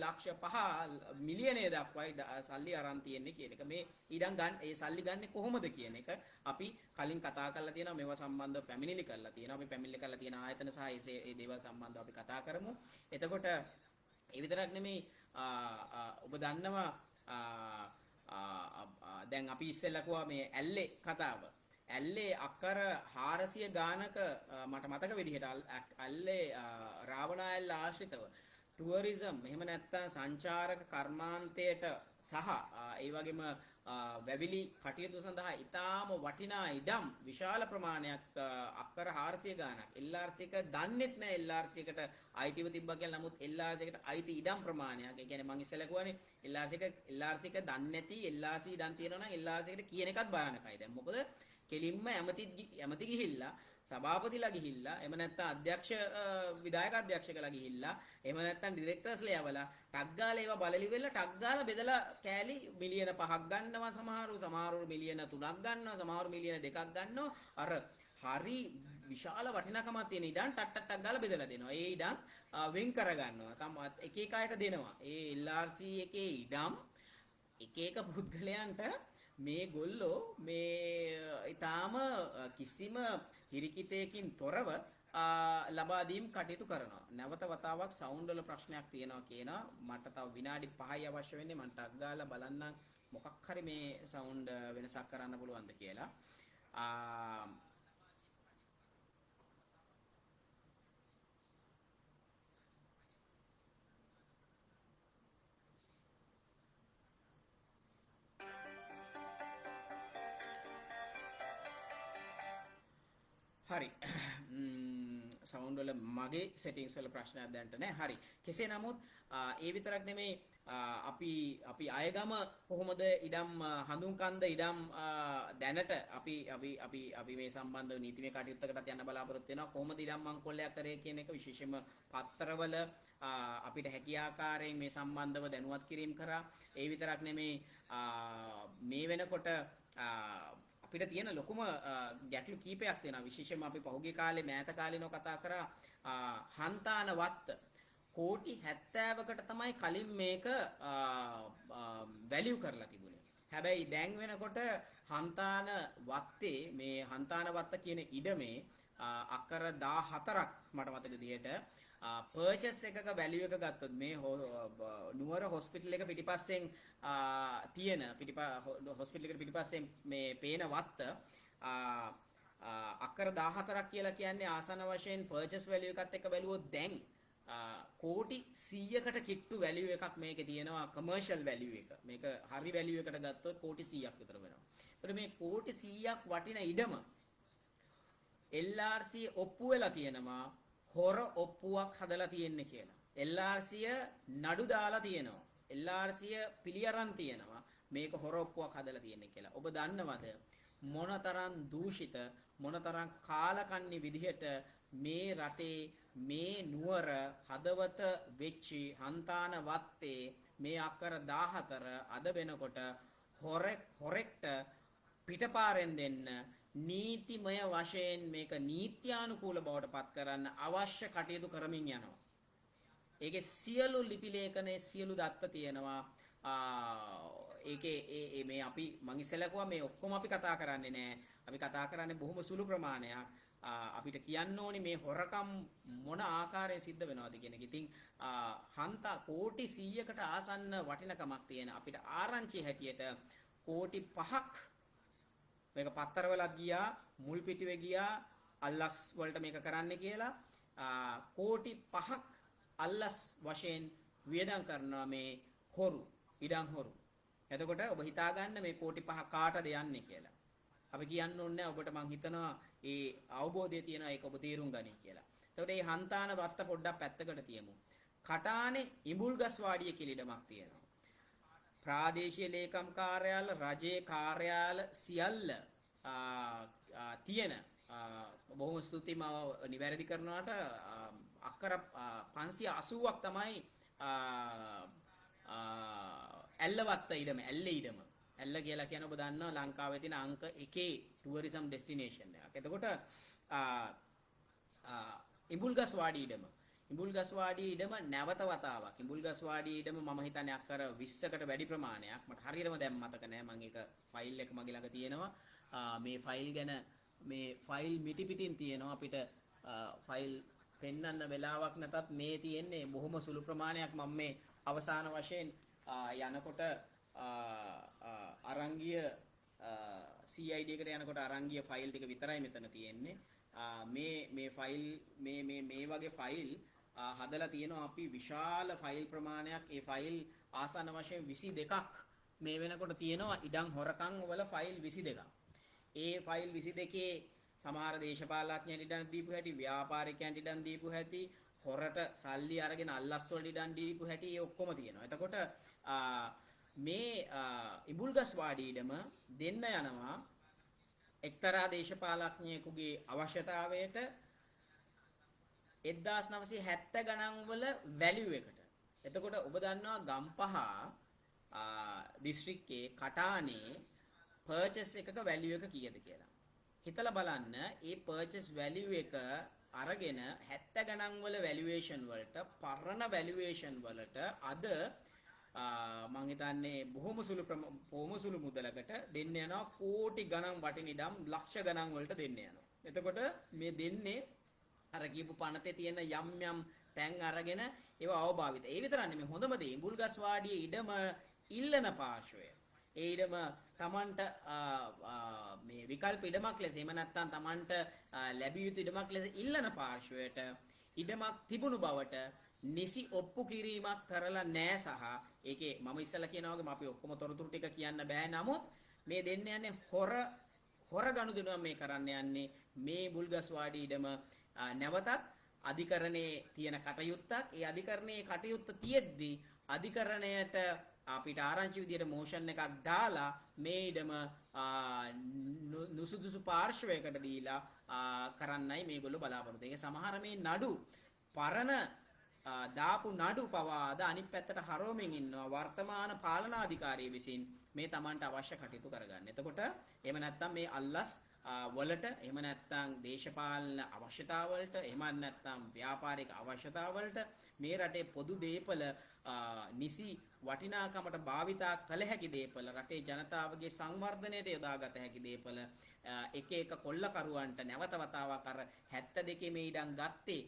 ලක්ෂ 5 මිලියනය දක්වා සල්ලි අරන් තියෙන්නේ කියන එක මේ ඉඩම් ගන්න ඒ සල්ලි ගන්න කොහොමද කියන එක අපි කලින් කතා කරලා තියෙනවා මේවා සම්බන්ධව පැමිණිලි කරලා තියෙනවා අපි පැමිණිලි කරලා තියෙන ආයතන සහ ඒ දේවල් සම්බන්ධව අපි කතා කරමු එතකොට ඒ විතරක් නෙමෙයි ඔබ දන්නවා දැන් අපි ඉස්සෙල්ලා කිව්වා මේ ඇල්ලේ කතාව ඇල්ලේ අක්කර 400 ගානක මට මතක විදිහට ඇල්ලේ රාවණා ඇල්ල ආශ්‍රිතව ටුවරිසම් එහෙම නැත්නම් සංචාරක කර්මාන්තයට සහ ඒ වගේම වැවිලි කටයුතු සඳහා ඊටාම වටිනා ඉඩම් විශාල ප්‍රමාණයක් අක්කර 400 ගාණක් LRC එක දන්නෙත් නෑ LRC එකට අයිතිව තිබ්බා කියලා. නමුත් LRC එකට අයිති ඉඩම් ප්‍රමාණයක්. ඒ කියන්නේ මම ඉස්සෙල්ලා කිව්වනේ LRC එක දන්නේ නැති LRC ඉඩම් තියෙනවා නම් LRC එකට කියන එකත් භයානකයි. දැන් මොකද කෙලින්ම ඇමති ගිහිල්ලා සභාපතිලා ගිහිල්ලා එහෙම නැත්නම් අධ්‍යක්ෂ විධායක අධ්‍යක්ෂකලා ගිහිල්ලා එහෙම නැත්නම් ඩිරෙක්ටර්ස්ලා යවලා ටක් ගාලා ඒවා බලලි වෙලා ටක් ගාලා බෙදලා කෑලි මිලියන 5ක් ගන්නවා සමහරු මිලියන 3ක් ගන්නවා සමහරු මිලියන 2ක් ගන්නවා අර හරි විශාල වටිනාකමක් තියෙන ඉඩම් ටක් ගාලා බෙදලා දෙනවා. ඒ ඉඩම් වෙන් කර ගන්නවා. තම එක එක අයට දෙනවා. ඒ LRC එකේ ඉඩම් එක එක පුද්ගලයන්ට මේ ගොල්ලෝ මේ ඊටාම කිසිම හිරිකිතයකින් තොරව ලබා දීම් කටයුතු කරනවා. නැවත වතාවක් සවුන්ඩ් වල ප්‍රශ්නයක් තියෙනවා කියනවා. මට තව විනාඩි 5යි අවශ්‍ය වෙන්නේ. මම ටක් ගාලා බලන්නම් මොකක් හරි මේ සවුන්ඩ් වෙනසක් කරන්න පුළුවන්ද කියලා. හරි සවුන්ඩ් වල මගේ සෙටින්ග්ස් වල ප්‍රශ්නයක් දැනට නැහැ. හරි. කෙසේ නමුත් ඒ විතරක් නෙමෙයි අපි අයගම කොහොමද ඉඩම් හඳුන්කන්ද ඉඩම් දැනට අපි මේ සම්බන්ධව නීතිමය කටයුත්තකටත් යන්න බලාපොරොත්තු වෙනවා. කොහොමද ඉඩම් මංකොල්ලයක් කරේ කියන එක විශේෂයෙන්ම පත්තරවල අපිට හැකි ආකාරයෙන් මේ සම්බන්ධව දැනුවත් කිරීම කරා. ඒ විතරක් නෙමෙයි මේ වෙනකොට අපිට තියෙන ලොකුම ගැටලු කීපයක් තියෙනවා. විශේෂයෙන්ම අපි පහුගිය කාලේ මෑත කාලිනව කතා කරා හන්තාන වත්ත කෝටි 70කට තමයි කලින් මේක වැලියු කරලා තිබුණේ. හැබැයි දැන් වෙනකොට හන්තාන වත්තේ මේ හන්තාන වත්ත කියන ඉඩමේ අක්කර 14ක් මට මතක විදිහට පර්චේස් එකක වැලියු එක ගත්තොත් මේ නුවර හොස්පිටල් එක පිටිපස්සෙන් තියෙන හොස්පිටල් එකට පිටිපස්සෙන් මේ පේන වත්ත අක්කර 14ක් කියලා කියන්නේ ආසන වශයෙන් පර්චේස් වැලියු එකත් එක්ක බැලුවොත් දැන් කෝටි 100කට කිට්ටු වැලියු එකක් මේකේ තියෙනවා කමර්ෂල් වැලියු එක. මේක හරි වැලියු එකට ගත්තොත් කෝටි 100ක් විතර වෙනවා. ඒතර මේ කෝටි 100ක් වටින ඉඩම LRC ඔප්පු වෙලා තියෙනවා හොර ඔප්පුවක් හදලා තියෙන්නේ කියලා. LRC නඩු දාලා තියෙනවා. LRC පිළි අරන් තියෙනවා මේක හොර ඔප්පුවක් හදලා තියෙන්නේ කියලා. ඔබ දන්නවද මොනතරම් දූෂිත මොනතරම් කාලකන්ණි විදිහට මේ රටේ මේ නුවර හදවත වෙච්චි හන්තාන වත්තේ මේ අක්කර 14 අද වෙනකොට හොරෙක්ට පිටපාරෙන් දෙන්න නීතිමය වශයෙන් මේක නීත්‍යානුකූල බවට පත් කරන්න අවශ්‍ය කටයුතු කරමින් යනවා. ඒකේ සියලු ලිපි ලේඛනයේ සියලු දත්ත තියෙනවා. ඒකේ මේ අපි මං ඉස්සෙල්ලා කිව්වා මේ ඔක්කොම අපි කතා කරන්නේ නැහැ. අපි කතා කරන්නේ බොහොම සුළු ප්‍රමාණයක්. අපිට කියන්න ඕනි මේ හොරකම් මොන ආකාරයෙන් සිද්ධ වෙනවද කියන එක. ඉතින් හන්තා කෝටි 100කට ආසන්න වටිනකමක් තියෙන අපිට ආරංචි හැටියට කෝටි 5ක් මේක පත්තරවලත් ගියා මුල් පිටුවේ ගියා අල්ලස් වලට මේක කරන්න කියලා කෝටි 5ක් අල්ලස් වශයෙන් වියදම් කරනවා මේ හොරු ඉඩම් හොරු. එතකොට ඔබ හිතා ගන්න මේ කෝටි 5 කාටද යන්නේ කියලා. අපි කියන්න ඕනේ නැහැ ඔබට මං හිතනවා ඒ අවබෝධය තියෙනවා ඒක ඔබ තේරුම් ගනි කියලා. එතකොට මේ හන්තාන වත්ත පොඩ්ඩක් පැත්තකට තියමු. කටානේ ඉඹුල්ගස් වාඩිය කියලා ඉඩමක් තියෙනවා. ප්‍රාදේශීය ලේකම් කාර්යාල රජයේ කාර්යාල සියල්ල තියෙන බොහොම ස්තුතියි මම නිවැරදි කරනවාට අක්කර 580ක් තමයි ඇල්ලවත්ත ඉඩම ඇල්ල කියලා කියන්නේ ඔබ දන්නවා ලංකාවේ තියෙන අංක 1 ටුවරිසම් ඩෙස්ටිනේෂන් එකක්. එතකොට ඉඹුල්ගස්වාඩි ඉඩම නැවත වතාවක් ඉඹුල්ගස්වාඩි ඉඩම මම හිතන්නේ අක්කර 20කට වැඩි ප්‍රමාණයක් මට හරියටම දැන් මතක නැහැ මම ඒක ෆයිල් එක මගේ ළඟ තියෙනවා. මේ ෆයිල් ගැන මේ ෆයිල් මිටි පිටින් තියෙනවා අපිට ෆයිල් පෙන්වන්න වෙලාවක් නැතත් මේ තියෙන්නේ බොහොම සුළු ප්‍රමාණයක් මම මේ අවසාන වශයෙන් යනකොට අරංගිය CID එකට යනකොට අරංගිය ෆයිල් ටික විතරයි මෙතන තියෙන්නේ. මේ ෆයිල් මේ වගේ ෆයිල් හදලා තියෙනවා අපි විශාල ෆයිල් ප්‍රමාණයක්. ඒ ෆයිල් ආසන්න වශයෙන් 22ක් මේ වෙනකොට තියෙනවා ඉඩම් හොරකම් වල ෆයිල් 22ක්. ඒ ෆයිල් 22 සමහර දේශපාලඥයන් ඉඩම් දීපු හැටි, ව්‍යාපාරිකයන් ඉඩම් දීපු හැටි, හොරට සල්ලි අරගෙන අල්ලස් වලට ඉඩම් දීපු හැටි ඒ ඔක්කොම තියෙනවා. එතකොට මේ ඉඹුල්ගස් වාඩි ඉඩම දෙන්න යනවා එක්තරා දේශපාලඥයෙකුගේ අවශ්‍යතාවයට 1970 ගණන් වල වැලියු එකට. එතකොට ඔබ දන්නවා ගම්පහ දිස්ත්‍රික්කයේ කටානේ පර්චේස් එකක වැලියු එක කීයද කියලා. හිතලා බලන්න ඒ පර්චේස් වැලියු එක අරගෙන 70 ගණන් වල වැලියුේෂන් වලට පරණ වැලියුේෂන් වලට අද මම හිතන්නේ බොහොම සුළු මුදලකට දෙන්න යනවා කෝටි ගණන් වටින ඉඩම් ලක්ෂ ගණන් වලට දෙන්න යනවා. එතකොට මේ දෙන්නේ අර කියපු පනතේ තියෙන යම් තැන් අරගෙන ඒවා අවභාවිත. ඒ විතරක් නෙමෙයි හොඳම දේ ඉඹුල්ගස් වාඩියේ ඉඩම ඉල්ලන පාර්ශ්වය. ඒ ඉඩම Tamanට මේ විකල්ප ඉඩමක් ලෙස එහෙම නැත්නම් Tamanට ලැබිය යුතු ඉඩමක් ලෙස ඉල්ලන පාර්ශ්වයට ඉඩමක් තිබුණු බවට නිසි ඔප්පු කිරීමක් කරලා නැහැ සහ ඒකේ මම ඉස්සලා කියනා වගේම අපි ඔක්කොම තොරතුරු ටික කියන්න බෑ. නමුත් මේ දෙන්න යන්නේ හොර ගනුදෙනුවක් මේ කරන්න යන්නේ මේ බුල්ගස් වාඩි ඉඩම නැවතත් අධිකරණයේ තියෙන කටයුත්තක්. ඒ අධිකරණයේ කටයුත්ත තියෙද්දි අධිකරණයට අපිට ආරංචි විදියට මෝෂන් එකක් දාලා මේ ඉඩම නුසුදුසු පාර්ශවයකට දීලා කරන්නයි මේගොල්ලෝ බලාපොරොත්තු වෙන්නේ. සමහර මේ නඩු පරණ දාපු නඩු පවාද අනිත් පැත්තට හරවමින් ඉන්නවා වර්තමාන පාලනාධිකාරිය විසින් මේ Tamanට අවශ්‍ය කටයුතු කරගන්න. එතකොට එහෙම නැත්නම් මේ අල්ලස් වලට එහෙම නැත්නම් දේශපාලන අවශ්‍යතාවලට එහෙම නැත්නම් ව්‍යාපාරික අවශ්‍යතාවලට මේ රටේ පොදු දේපල නිසි වටිනාකමට භාවිතා කළ හැකි දේපල රටේ ජනතාවගේ සංවර්ධනයට යොදාගත හැකි දේපල එක එක කොල්ලකරුවන්ට නැවත වතාවක් අර 72 මේ ඉඩම් ගත්තේ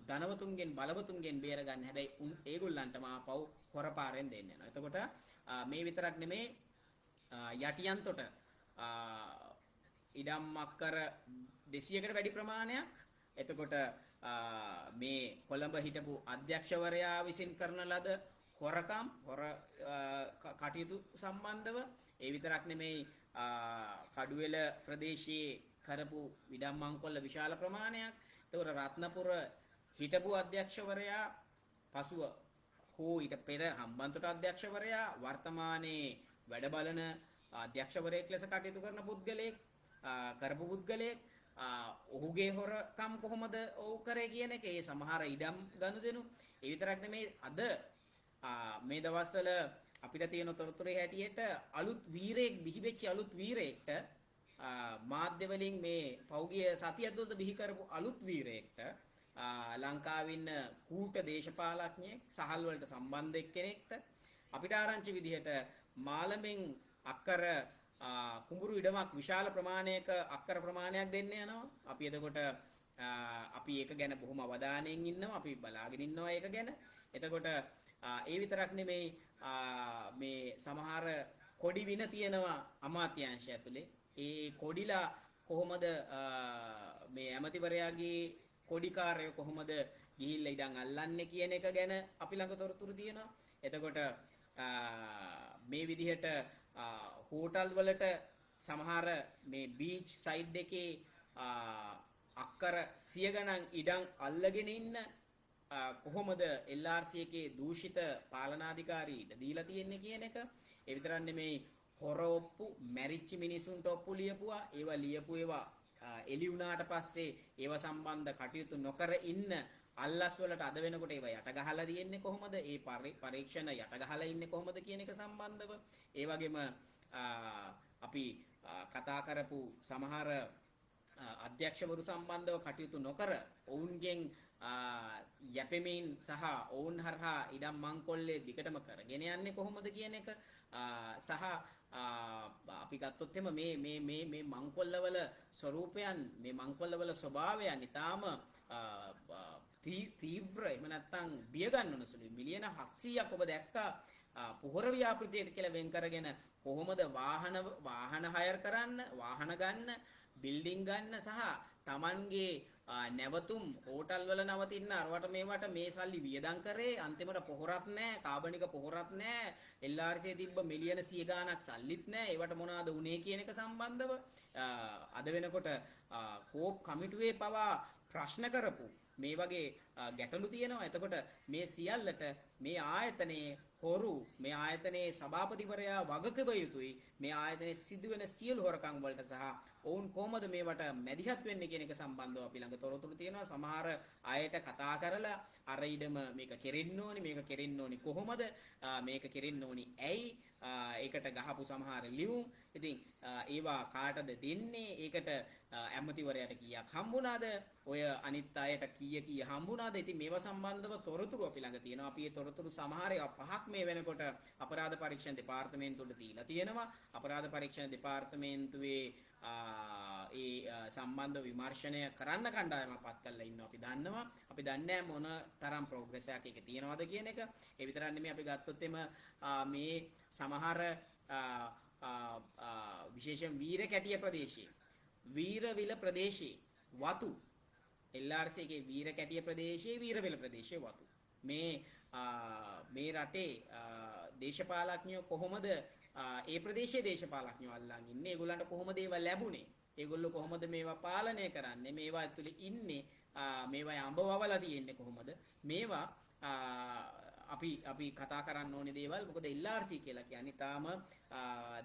ධනවතුන්ගෙන් බලවතුන්ගෙන් බේරගන්න. හැබැයි ඒගොල්ලන්ටම ආපහු හොරපාරෙන් දෙන්න යනවා. එතකොට මේ විතරක් නෙමේ යටියන්තොට ඉඩම් අක්කර 200කට වැඩි ප්‍රමාණයක්. එතකොට මේ කොළඹ හිටපු අධ්‍යක්ෂවරයා විසින් කරන ලද හොරකම් කටයුතු සම්බන්ධව ඒ විතරක් නෙමෙයි කඩුවෙල ප්‍රදේශයේ කරපු ඉඩම් මංකොල්ල විශාල ප්‍රමාණයක්. එතකොට රත්නපුර හිටපු අධ්‍යක්ෂවරයා පසුව හෝ ඊට පෙර හම්බන්තොට අධ්‍යක්ෂවරයා වර්තමානයේ වැඩ බලන අධ්‍යක්ෂවරයෙක් ලෙස කටයුතු කරන පුද්ගලයෙක් කරපු පුද්ගලයෙක් ඔහුගේ හොරකම් කොහොමද ඔව් කරේ කියන එක ඒ සමහර ඉඩම් ගනුදෙනු ඒ විතරක් නෙමෙයි අද මේ දවස්වල අපිට තියෙන තොරතුරේ හැටියට අලුත් වීරයෙක් බිහිවෙච්ච අලුත් වීරයෙක්ට මාධ්‍ය වලින් මේ පෞගිය සතිය ඇතුළත බිහි කරපු අලුත් වීරයෙක්ට ලංකාවේ ඉන්න කූට දේශපාලඥයෙක් සහල් වලට සම්බන්ධ එක්කෙනෙක්ට අපිට ආරංචි විදිහට මාළඹෙන් අක්කර කුඹුරු ඉඩමක් විශාල ප්‍රමාණයක අක්කර ප්‍රමාණයක් දෙන්න යනවා. අපි එතකොට අපි ඒක ගැන බොහොම අවධානයෙන් ඉන්නවා. අපි බලාගෙන ඉන්නවා ඒක ගැන. එතකොට ඒ විතරක් නෙමෙයි මේ සමහර කොඩි වින තියෙනවා අමාත්‍යාංශය ඇතුලේ. ඒ කොඩිලා කොහොමද මේ ඇමතිවරයාගේ කොඩිකාරය කොහොමද ගිහිල්ලා ඉඩම් අල්ලන්නේ කියන එක ගැන අපි ළඟ තොරතුරු තියෙනවා. එතකොට මේ විදිහට හෝටල් වලට සමහර මේ බීච් සයිඩ් එකේ අක්කර 100 ගණන් ඉඩම් අල්ලගෙන ඉන්න කොහොමද LRC එකේ දූෂිත පාලනාධිකාරී ඉඩ දීලා තියෙන්නේ කියන එක. ඒ විතරක් නෙමෙයි හොර ඔප්පු මැරිච්ච මිනිසුන්ට ඔප්පු ලියපුවා. ඒවා ලියපු ඒවා එළි වුණාට පස්සේ ඒවා සම්බන්ධ කටයුතු නොකර ඉන්න අල්ලස් වලට අද වෙනකොට ඒවා යට ගහලා තියෙන්නේ කොහොමද? ඒ පරීක්ෂණ යට ගහලා ඉන්නේ කොහොමද කියන එක සම්බන්ධව. ඒ වගේම අපි කතා කරපු සමහර අධ්‍යක්ෂවරු සම්බන්ධව කටයුතු නොකර ඔවුන්ගෙන් යැපෙමින් සහ ඔවුන් හරහා ඉඩම් මංකොල්ලේ දිගටම කරගෙන යන්නේ කොහොමද කියන එක සහ අපි ගත්තොත් එම මේ මංකොල්ලවල ස්වરૂපයන් මේ මංකොල්ලවල ස්වභාවයන් ඊටාම තීව්‍ර එහෙම නැත්නම් බිය ගන්නන සුළුයි. මිලියන 700ක් ඔබ දැක්කා පොහොර ව්‍යාපෘතියට කියලා වෙන් කරගෙන කොහොමද වාහන හයර් කරන්න, වාහන ගන්න, බිල්ඩින් ගන්න සහ Tamanගේ නැවතුම් හෝටල් වල නවතින්න අරවට මේවට මේ සල්ලි වියදම් කරේ අන්තිමට පොහොරක් නැහැ, කාබනික පොහොරක් නැහැ, LRC තිබ්බ මිලියන 100 ගාණක් සල්ලිත් නැහැ. ඒවට මොනවද උනේ කියන එක සම්බන්ධව අද වෙනකොට කෝප් කමිටුවේ පවා ප්‍රශ්න කරපු මේ වගේ ගැටලු තියෙනවා. එතකොට මේ සියල්ලට මේ ආයතනයේ හොරු, මේ ආයතනයේ සභාපතිවරයා වගකිව යුතුයි. මේ ආයතනයේ සිදුවෙන සියලු හොරකම් වලට සහ ඔවුන් කොහොමද මේවට මැදිහත් වෙන්නේ කියන එක සම්බන්ධව අපි ළඟ තොරතුරු තියෙනවා. සමහර අයට කතා කරලා අර ඉඩම මේක කෙරෙන්න ඕනි, මේක කෙරෙන්න ඕනි කොහොමද, මේක කෙරෙන්න ඕනි ඇයි, ඒකට ගහපු සමහර ලියුම්. ඉතින් ඒවා කාටද දෙන්නේ? ඒකට ඇමතිවරයාට කීයක් හම්බුණාද? ඔය අනිත් අයට කීය හම්බුණාද? ඉතින් මේවා සම්බන්ධව තොරතුරු අපි ළඟ තියෙනවා. අපි ඒ තොරතුරු සමහර ඒවා පහක් මේ වෙනකොට අපරාධ පරීක්ෂණ දෙපාර්තමේන්තුවට දීලා තියෙනවා. අපරාධ පරීක්ෂණ දෙපාර්තමේන්තුවේ ඒ සම්බන්ධ විමර්ශනය කරන්න කණ්ඩායමක් පත් කරලා ඉන්නවා. අපි දන්නවා. අපි දන්නේ මොන තරම් ප්‍රෝග්‍රස් එකක් ඒක තියෙනවද කියන එක. ඒ විතරක් නෙමෙයි අපි ගත්තොත් මේ සමහර විශේෂයෙන් වීර කැටිය ප්‍රදේශයේ, වීරවිල ප්‍රදේශයේ වතු, LRC එකේ වීර කැටිය ප්‍රදේශයේ, වීරවිල ප්‍රදේශයේ වතු මේ රටේ දේශපාලඥයෝ කොහොමද ඒ ප්‍රදේශයේ දේශපාලඥයෝ අල්ලන් ඉන්නේ? ඒගොල්ලන්ට කොහොමද ඒවා ලැබුණේ? ඒගොල්ලෝ කොහොමද මේවා පාලනය කරන්නේ? මේවා ඇතුලේ ඉන්නේ මේවා අඹ වවලා තියෙන්නේ කොහොමද? මේවා අපි කතා කරන්න ඕනේ දේවල්. මොකද LRC කියලා කියන්නේ තාම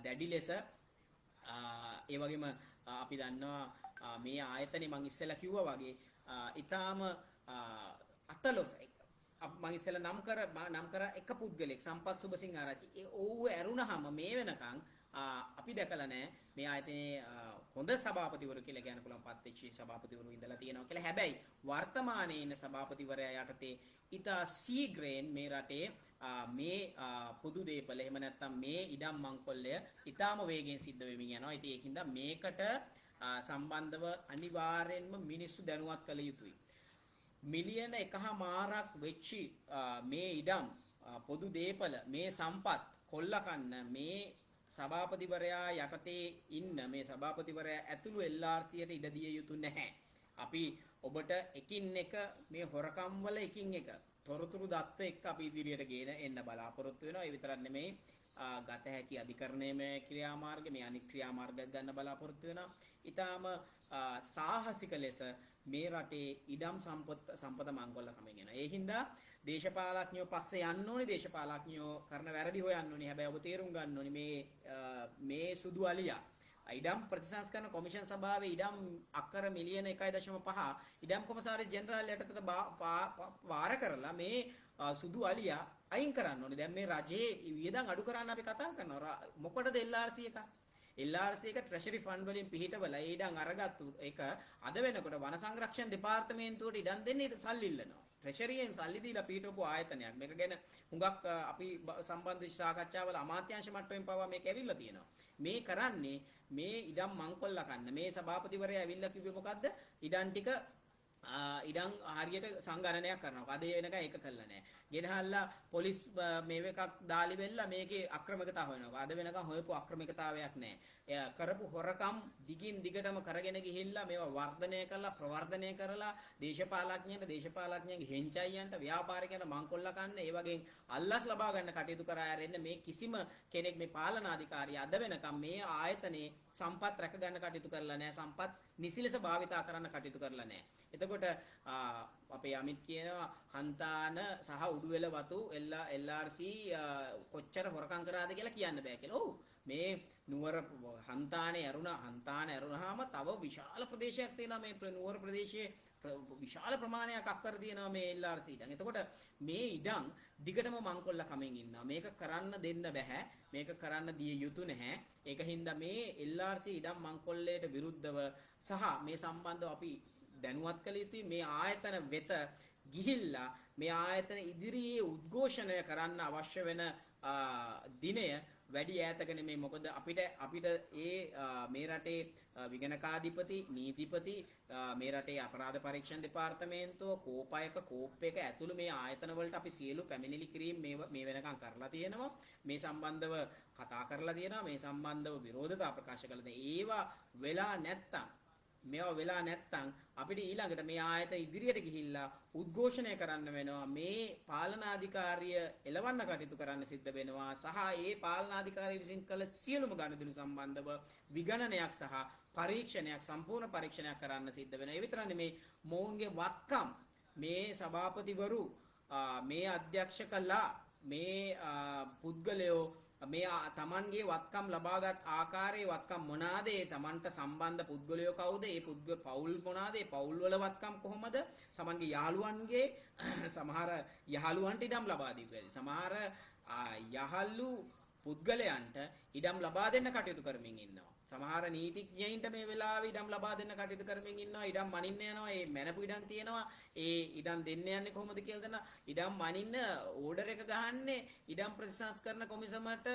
දැඩි ලෙස ඒ වගේම අපි දන්නවා මේ ආයතනේ මම ඉස්සෙල්ලා කිව්වා වගේ ඊටාම අතලොසයි. මම ඉස්සෙල්ලා නම් කර එක පුද්ගලෙක් සම්පත් සුබසිංහ ආරච්චි. ඒ ඕව ඇරුණාම මේ වෙනකන් අපි දැකලා නැහැ මේ ආයතනයේ හොඳ සභාපතිවරු කියලා කියන්න පුළුවන් පත් වෙච්ච සභාපතිවරු ඉඳලා තියෙනවා කියලා. හැබැයි වර්තමානයේ ඉන්න සභාපතිවරයා යටතේ ඉතා සීග්‍රේන් මේ රටේ මේ පොදු දේපල එහෙම නැත්නම් මේ ඉඩම් මංකොල්ලය ඉතාම වේගෙන් සිද්ධ වෙමින් යනවා. ඉතින් ඒකින්ද මේකට සම්බන්ධව අනිවාර්යෙන්ම මිනිස්සු දැනුවත් කළ යුතුයි. මිලියන 1.5ක් වෙච්චි මේ ඉඩම් පොදු දේපල මේ සම්පත් කොල්ලකන්න මේ සභාපතිවරයා යටතේ ඉන්න මේ සභාපතිවරයා ඇතුළු LRCයට ඉඩ දිය යුතු නැහැ. අපි ඔබට එකින් එක මේ හොරකම් වල එකින් එක තොරතුරු දත්ත එක්ක අපි ඉදිරියට ගෙන එන්න බලාපොරොත්තු වෙනවා. ඒ විතරක් නෙමෙයි ගත හැකි අධිකරණයේ ක්‍රියාමාර්ග මේ අනිත් ක්‍රියාමාර්ගයක් ගන්න බලාපොරොත්තු වෙනවා. ඊටාම සාහසික ලෙස මේ රටේ ඉඩම් සම්පත මංගොල්ල කමින් යනවා. ඒ හින්දා දේශපාලඥයෝ පස්සේ යන්න ඕනේ. දේශපාලඥයෝ කරන වැරදි හොයන්න ඕනේ. හැබැයි ඔබ තේරුම් ගන්න ඕනේ මේ සුදු අලියා ඉඩම් ප්‍රතිසංස්කරණ කොමිෂන් සභාවේ ඉඩම් අක්කර මිලියන 1.5 ඉඩම් කොමසාරිස් ජෙනරාල් යටතට වාර කරලා මේ සුදු අලියා අයින් කරන්න ඕනේ. දැන් මේ රජයේ වියදම් අඩු කරන්න අපි කතා කරනවා. මොකටද LRC එක? LRC එක ට්‍රෙෂරි ෆන්ඩ් වලින් පිහිටවලා ඉඩම් අරගත්තු එක අද වෙනකොට වන සංරක්ෂණ දෙපාර්තමේන්තුවට ඉඩම් දෙන්නේ සල්ලි ඉල්ලනවා. ට්‍රෙෂරියෙන් සල්ලි දීලා පිහිටවපු ආයතනයක්. මේක ගැන හුඟක් අපි සම්බන්ධ සාකච්ඡාවල අමාත්‍යාංශ මට්ටමින් පවා මේක ඇවිල්ලා තියෙනවා. මේ කරන්නේ මේ ඉඩම් මංකොල්ල කන්න. මේ සභාපතිවරයා ඇවිල්ලා කිව්වේ මොකද්ද? ඉඩම් ටික ඉඩම් හරියට සංගණනයක් කරනවා. අද වෙනකන් ඒක කළා නෑ. ගෙනහල්ලා පොලිස් මේව එකක් දාලි වෙල්ලා මේකේ අක්‍රමිකතාව වෙනවා. අද වෙනකන් හොයපු අක්‍රමිකතාවයක් නෑ. කරපු හොරකම් දිගින් දිගටම කරගෙන ගිහිල්ලා මේවා වර්ධනය කරලා ප්‍රවර්ධනය කරලා දේශපාලඥයන්ගේ හෙන්චයියන්ට ව්‍යාපාරිකයන්ට මංකොල්ල කන්න ඒ වගේ අල්ලස් ලබා ගන්න කටයුතු කරා ආරෙන්න මේ කිසිම කෙනෙක් මේ පාලනාධිකාරිය අද වෙනකම් මේ ආයතනයේ සම්පත් රැක ගන්න කටයුතු කරලා නැහැ. සම්පත් නිසිලෙස භාවිතා කරන්න කටයුතු කරලා නැහැ. එතකොට අපේ අමිත් කියනවා හන්තාන සහ උඩුවෙල වතු LRC කොච්චර හොරකම් කරාද කියලා කියන්න බෑ කියලා. ඔව් මේ නුවර හන්තානේ ඇරුණාම තව විශාල ප්‍රදේශයක් තියෙනවා. මේ නුවර ප්‍රදේශයේ විශාල ප්‍රමාණයක් අක්කර තියෙනවා මේ LRC ඉඩම්. එතකොට මේ ඉඩම් දිගටම මංකොල්ල කමින් ඉන්නවා. මේක කරන්න දෙන්න බෑ. මේක කරන්න දිය යුතු නැහැ. ඒක හින්දා මේ LRC ඉඩම් මංකොල්ලයට විරුද්ධව සහ මේ සම්බන්ධව අපි දැනුවත් කළ යුතුයි. මේ ආයතන වෙත ගිහිල්ලා මේ ආයතන ඉදිරියේ උද්ඝෝෂණය කරන්න අවශ්‍ය වෙන දිනය වැඩි ඈතක නෙමෙයි. මොකද අපිට ඒ මේ රටේ විගණකාධිපති නීතිපති මේ රටේ අපරාධ පරීක්ෂණ දෙපාර්තමේන්තුව කෝප් එක ඇතුළු මේ ආයතන වලට අපි සියලු පැමිණිලි කිරීම මේ වෙනකම් කරලා තියෙනවා. මේ සම්බන්ධව කතා කරලා තියෙනවා. මේ සම්බන්ධව විරෝධතා ප්‍රකාශ කළා. ඒවා වෙලා නැත්තම් මේවා වෙලා නැත්තම් අපිට ඊළඟට මේ ආයතන ඉදිරියට ගිහිල්ලා උද්ඝෝෂණය කරන්න වෙනවා. මේ පාලනාධිකාරිය එලවන්න කටයුතු කරන්න සිද්ධ වෙනවා. සහ ඒ පාලනාධිකාරිය විසින් කළ සියලුම ගනුදෙනු සම්බන්ධව විගණනයක් සහ පරීක්ෂණයක් සම්පූර්ණ පරීක්ෂණයක් කරන්න සිද්ධ වෙනවා. ඒ විතර නෙමෙයි මොවුන්ගේ වත්කම් මේ සභාපතිවරු මේ අධ්‍යක්ෂකලා මේ පුද්ගලයෝ මේ තමන්ගේ වත්කම් ලබාගත් ආකාරයේ වත්කම් මොනවාද? ඒ තමන්ට සම්බන්ධ පුද්ගලයෝ කවුද? ඒ පවුල් මොනවාද? ඒ පවුල් වල වත්කම් කොහොමද? තමන්ගේ යාළුවන්ගේ සමහර යහළුවන්ට ඉඩම් ලබා දීලා සමහර යහළු පුද්ගලයන්ට ඉඩම් ලබා දෙන්න කටයුතු කරමින් ඉන්නවා. සමහර නීතිඥයින්ට මේ වෙලාවේ ඉඩම් ලබා දෙන්න කටයුතු කරමින් ඉන්නවා. ඉඩම් මනින්න යනවා. ඒ මැනපු ඉඩම් තියෙනවා. ඒ ඉඩම් දෙන්න යන්නේ කොහොමද කියලා දන්න. ඉඩම් මනින්න ඕඩර් එක ගහන්නේ ඉඩම් ප්‍රතිසංස්කරණ කොමිසමට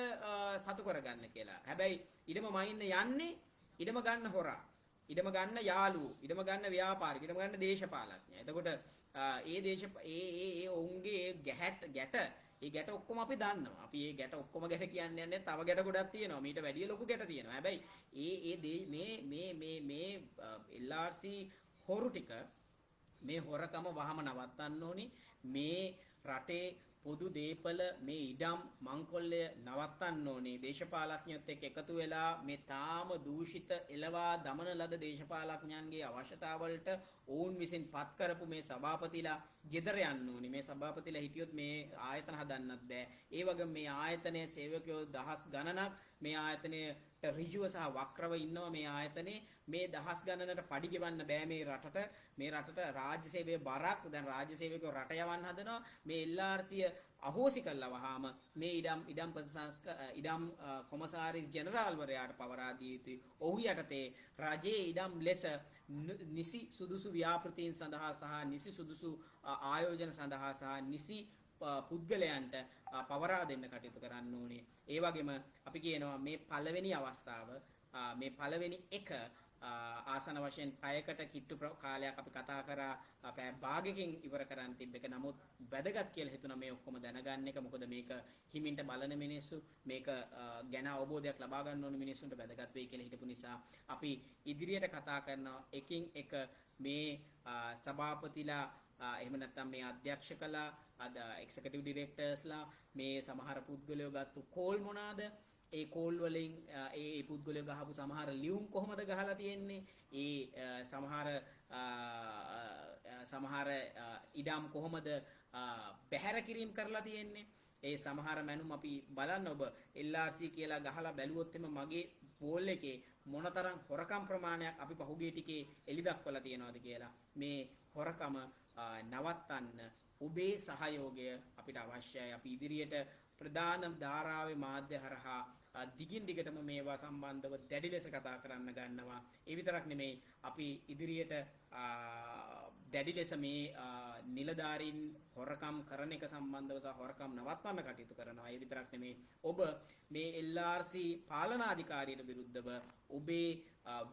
සතු කරගන්න කියලා. හැබැයි ඉඩම මනින්න යන්නේ ඉඩම ගන්න හොරා. ඉඩම ගන්න යාළුවෝ. ඉඩම ගන්න ව්‍යාපාරික. ඉඩම ගන්න දේශපාලඥයා. එතකොට ඒ ඔවුන්ගේ ගැට ඒ ගැට ඔක්කොම අපි දන්නවා. අපි මේ ගැට ඔක්කොම ගැට කියන්නේ නැහැ. තව ගැට ගොඩක් තියෙනවා. මීට වැඩිය ලොකු ගැට තියෙනවා. හැබැයි මේ LRC හොරු ටික මේ හොරකම වහම නවත්තන්න ඕනි. මේ රටේ පොදු දේපල මේ ඉඩම් මංකොල්ලය නවත්තන්න ඕනේ. දේශපාලඥයොත් එක්ක එකතු වෙලා මේ තාම දූෂිත එළවා දමන ලද දේශපාලඥයන්ගේ අවශ්‍යතාවලට ඔවුන් විසින් පත් කරපු මේ සභාපතිලා ගෙදර යන්න ඕනේ. මේ සභාපතිලා හිටියොත් මේ ආයතන හදන්නත් බෑ. ඒ වගේම මේ ආයතනයේ සේවකයෝ දහස් ගණනක් මේ ආයතනයට ඍජුව සහ වක්‍රව ඉන්නවා. මේ ආයතනයේ මේ දහස් ගණනට පඩි ගෙවන්න බෑ මේ රටට. මේ රටට රාජ්‍ය සේවයේ බරක්. දැන් රාජ්‍ය සේවකයෝ රට යවන්න හදනවා. මේ LRC අහෝසි කළා වහාම මේ ඉඩම් කොමසාරිස් ජෙනරාල්වරයාට පවරා දිය යුතුයි. ඔහු යටතේ රජයේ ඉඩම් ලෙස නිසි සුදුසු ව්‍යාපෘතීන් සඳහා සහ නිසි සුදුසු ආයෝජන සඳහා සහ නිසි පුද්ගලයන්ට පවරා දෙන්න කටයුතු කරන්න ඕනේ. ඒ වගේම අපි කියනවා මේ පළවෙනි අවස්ථාව මේ පළවෙනි එක ආසන වශයෙන් පැයකට කිට්ටු කාලයක් අපි කතා කරා පැය භාගයකින් ඉවර කරන්න තිබ්බ එක. නමුත් වැදගත් කියලා හිතුණා මේ ඔක්කොම දැනගන්න එක. මොකද මේක හිමින්ට බලන මිනිස්සු මේක ගැන අවබෝධයක් ලබා ගන්න ඕන මිනිස්සුන්ට වැදගත් වෙයි කියලා හිතපු නිසා අපි ඉදිරියට කතා කරනවා එකින් එක මේ සභාපතිලා එහෙම නැත්නම් මේ අධ්‍යක්ෂකලා එක්සිකියුටිව් ඩිරෙක්ටර්ස්ලා මේ සමහර පුද්ගලයෝ ගත්තු කෝල් මොනවාද? ඒ කෝල් වලින් ඒ පුද්ගලයෝ ගහපු සමහර ලියුම් කොහොමද ගහලා තියෙන්නේ? ඒ සමහර ඉඩම් කොහොමද පැහැර කිරීම කරලා තියෙන්නේ? ඒ සමහර මැනුම් අපි බලන්න ඔබ LRC කියලා ගහලා බැලුවොත් එම මගේ වෝල් එකේ මොනතරම් හොරකම් ප්‍රමාණයක් අපි පහුගිය ටිකේ එලි දක්වලා තියෙනවද කියලා. මේ හොරකම නවත්තන්න ඔබේ සහයෝගය අපිට අවශ්‍යයි. අපි ඉදිරියට ප්‍රධාන ධාරාවේ මාධ්‍ය හරහා දිගින් දිගටම මේවා සම්බන්ධව දැඩි ලෙස කතා කරන්න ගන්නවා. ඒ විතරක් නෙමෙයි අපි ඉදිරියට දැඩි ලෙස මේ නිලධාරීන් හොරකම් කරන එක සම්බන්ධව සහ හොරකම් නවත්වන්න කටයුතු කරනවා. ඒ විතරක් නෙමෙයි ඔබ මේ LRC පාලනාධිකාරියට විරුද්ධව ඔබේ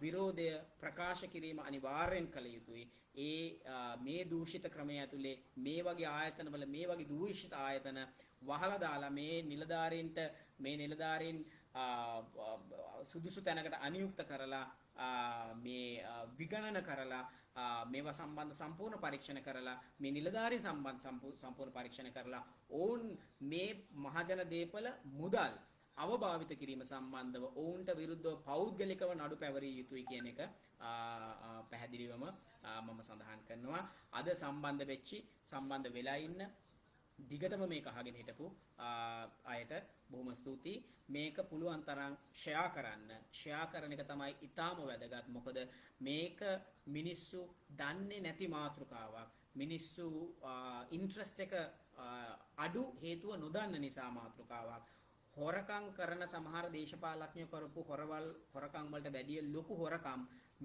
විරෝධය ප්‍රකාශ කිරීම අනිවාර්යෙන් කළ යුතුයි. මේ දූෂිත ක්‍රමය ඇතුලේ මේ වගේ ආයතනවල මේ වගේ දූෂිත ආයතන වහලා දාලා මේ නිලධාරීන් සුදුසු තැනකට අනියුක්ත කරලා මේ විගණන කරලා මේවා සම්බන්ධ සම්පූර්ණ පරීක්ෂණ කරලා මේ නිලධාරී සම්බන්ධ සම්පූර්ණ පරීක්ෂණ කරලා ඔවුන් මේ මහජන දේපල මුදල් අවභාවිත කිරීම සම්බන්ධව ඔවුන්ට විරුද්ධව පෞද්ගලිකව නඩු පැවරිය යුතුයි කියන එක පැහැදිලිවම මම සඳහන් කරනවා. අද සම්බන්ධ වෙලා ඉන්න දිගටම මේක අහගෙන හිටපු අයට බොහොම ස්තුතියි. මේක පුළුවන් තරම් ෂෙයා කරන්න. ෂෙයා කරන එක තමයි ඊටාම වැදගත්. මොකද මේක මිනිස්සු දන්නේ නැති මාතෘකාවක්. මිනිස්සු ඉන්ට්‍රස්ට් එක අඩු හේතුව නොදන්න නිසා මාතෘකාවක්. හොරකම් කරන සමහර දේශපාලඥයෝ කරපු හොරකම් වලට වැඩිය ලොකු හොරකම්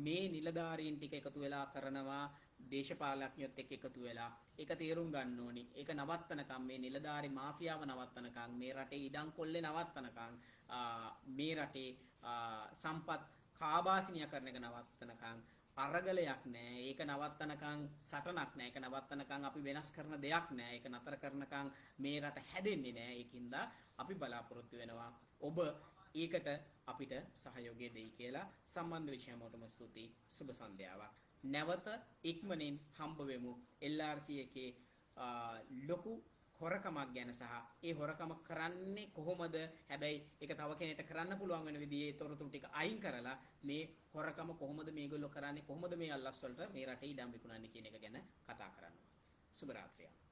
මේ නිලධාරීන් ටික එකතු වෙලා කරනවා දේශපාලඥයොත් එක්ක එකතු වෙලා. ඒක තේරුම් ගන්න ඕනි. ඒක නවත්තනකම් මේ නිලධාරි මාෆියාව නවත්තනකම් මේ රටේ ඉඩම් කොල්ලේ නවත්තනකම් මේ රටේ සම්පත් කාබාසිනිය කරන එක නවත්තනකම් අරගලයක් නෑ. ඒක නවත්තනකම් සටනක් නෑ. ඒක නවත්තනකම් අපි වෙනස් කරන දෙයක් නෑ. ඒක නතර කරනකම් මේ රට හැදෙන්නේ නෑ. ඒකින්ද අපි බලාපොරොත්තු වෙනවා ඔබ ඒකට අපිට සහයෝගය දෙයි කියලා. සම්බන්ධ වෙච්ච හැමෝටම ස්තුතියි. සුබ සන්ධ්‍යාවක්. නැවත ඉක්මනින් හම්බ වෙමු LRC එකේ ලොකු හොරකමක් ගැන සහ ඒ හොරකම කරන්නේ කොහොමද? හැබැයි ඒක තව කෙනෙක්ට කරන්න පුළුවන් වෙන විදිහේ තොරතුරු ටික අයින් කරලා මේ හොරකම කොහොමද මේගොල්ලෝ කරන්නේ? කොහොමද මේ අල්ලස් වලට මේ රටේ ඉඩම් විකුණන්නේ කියන එක ගැන කතා කරන්න. සුබ රාත්‍රියක්.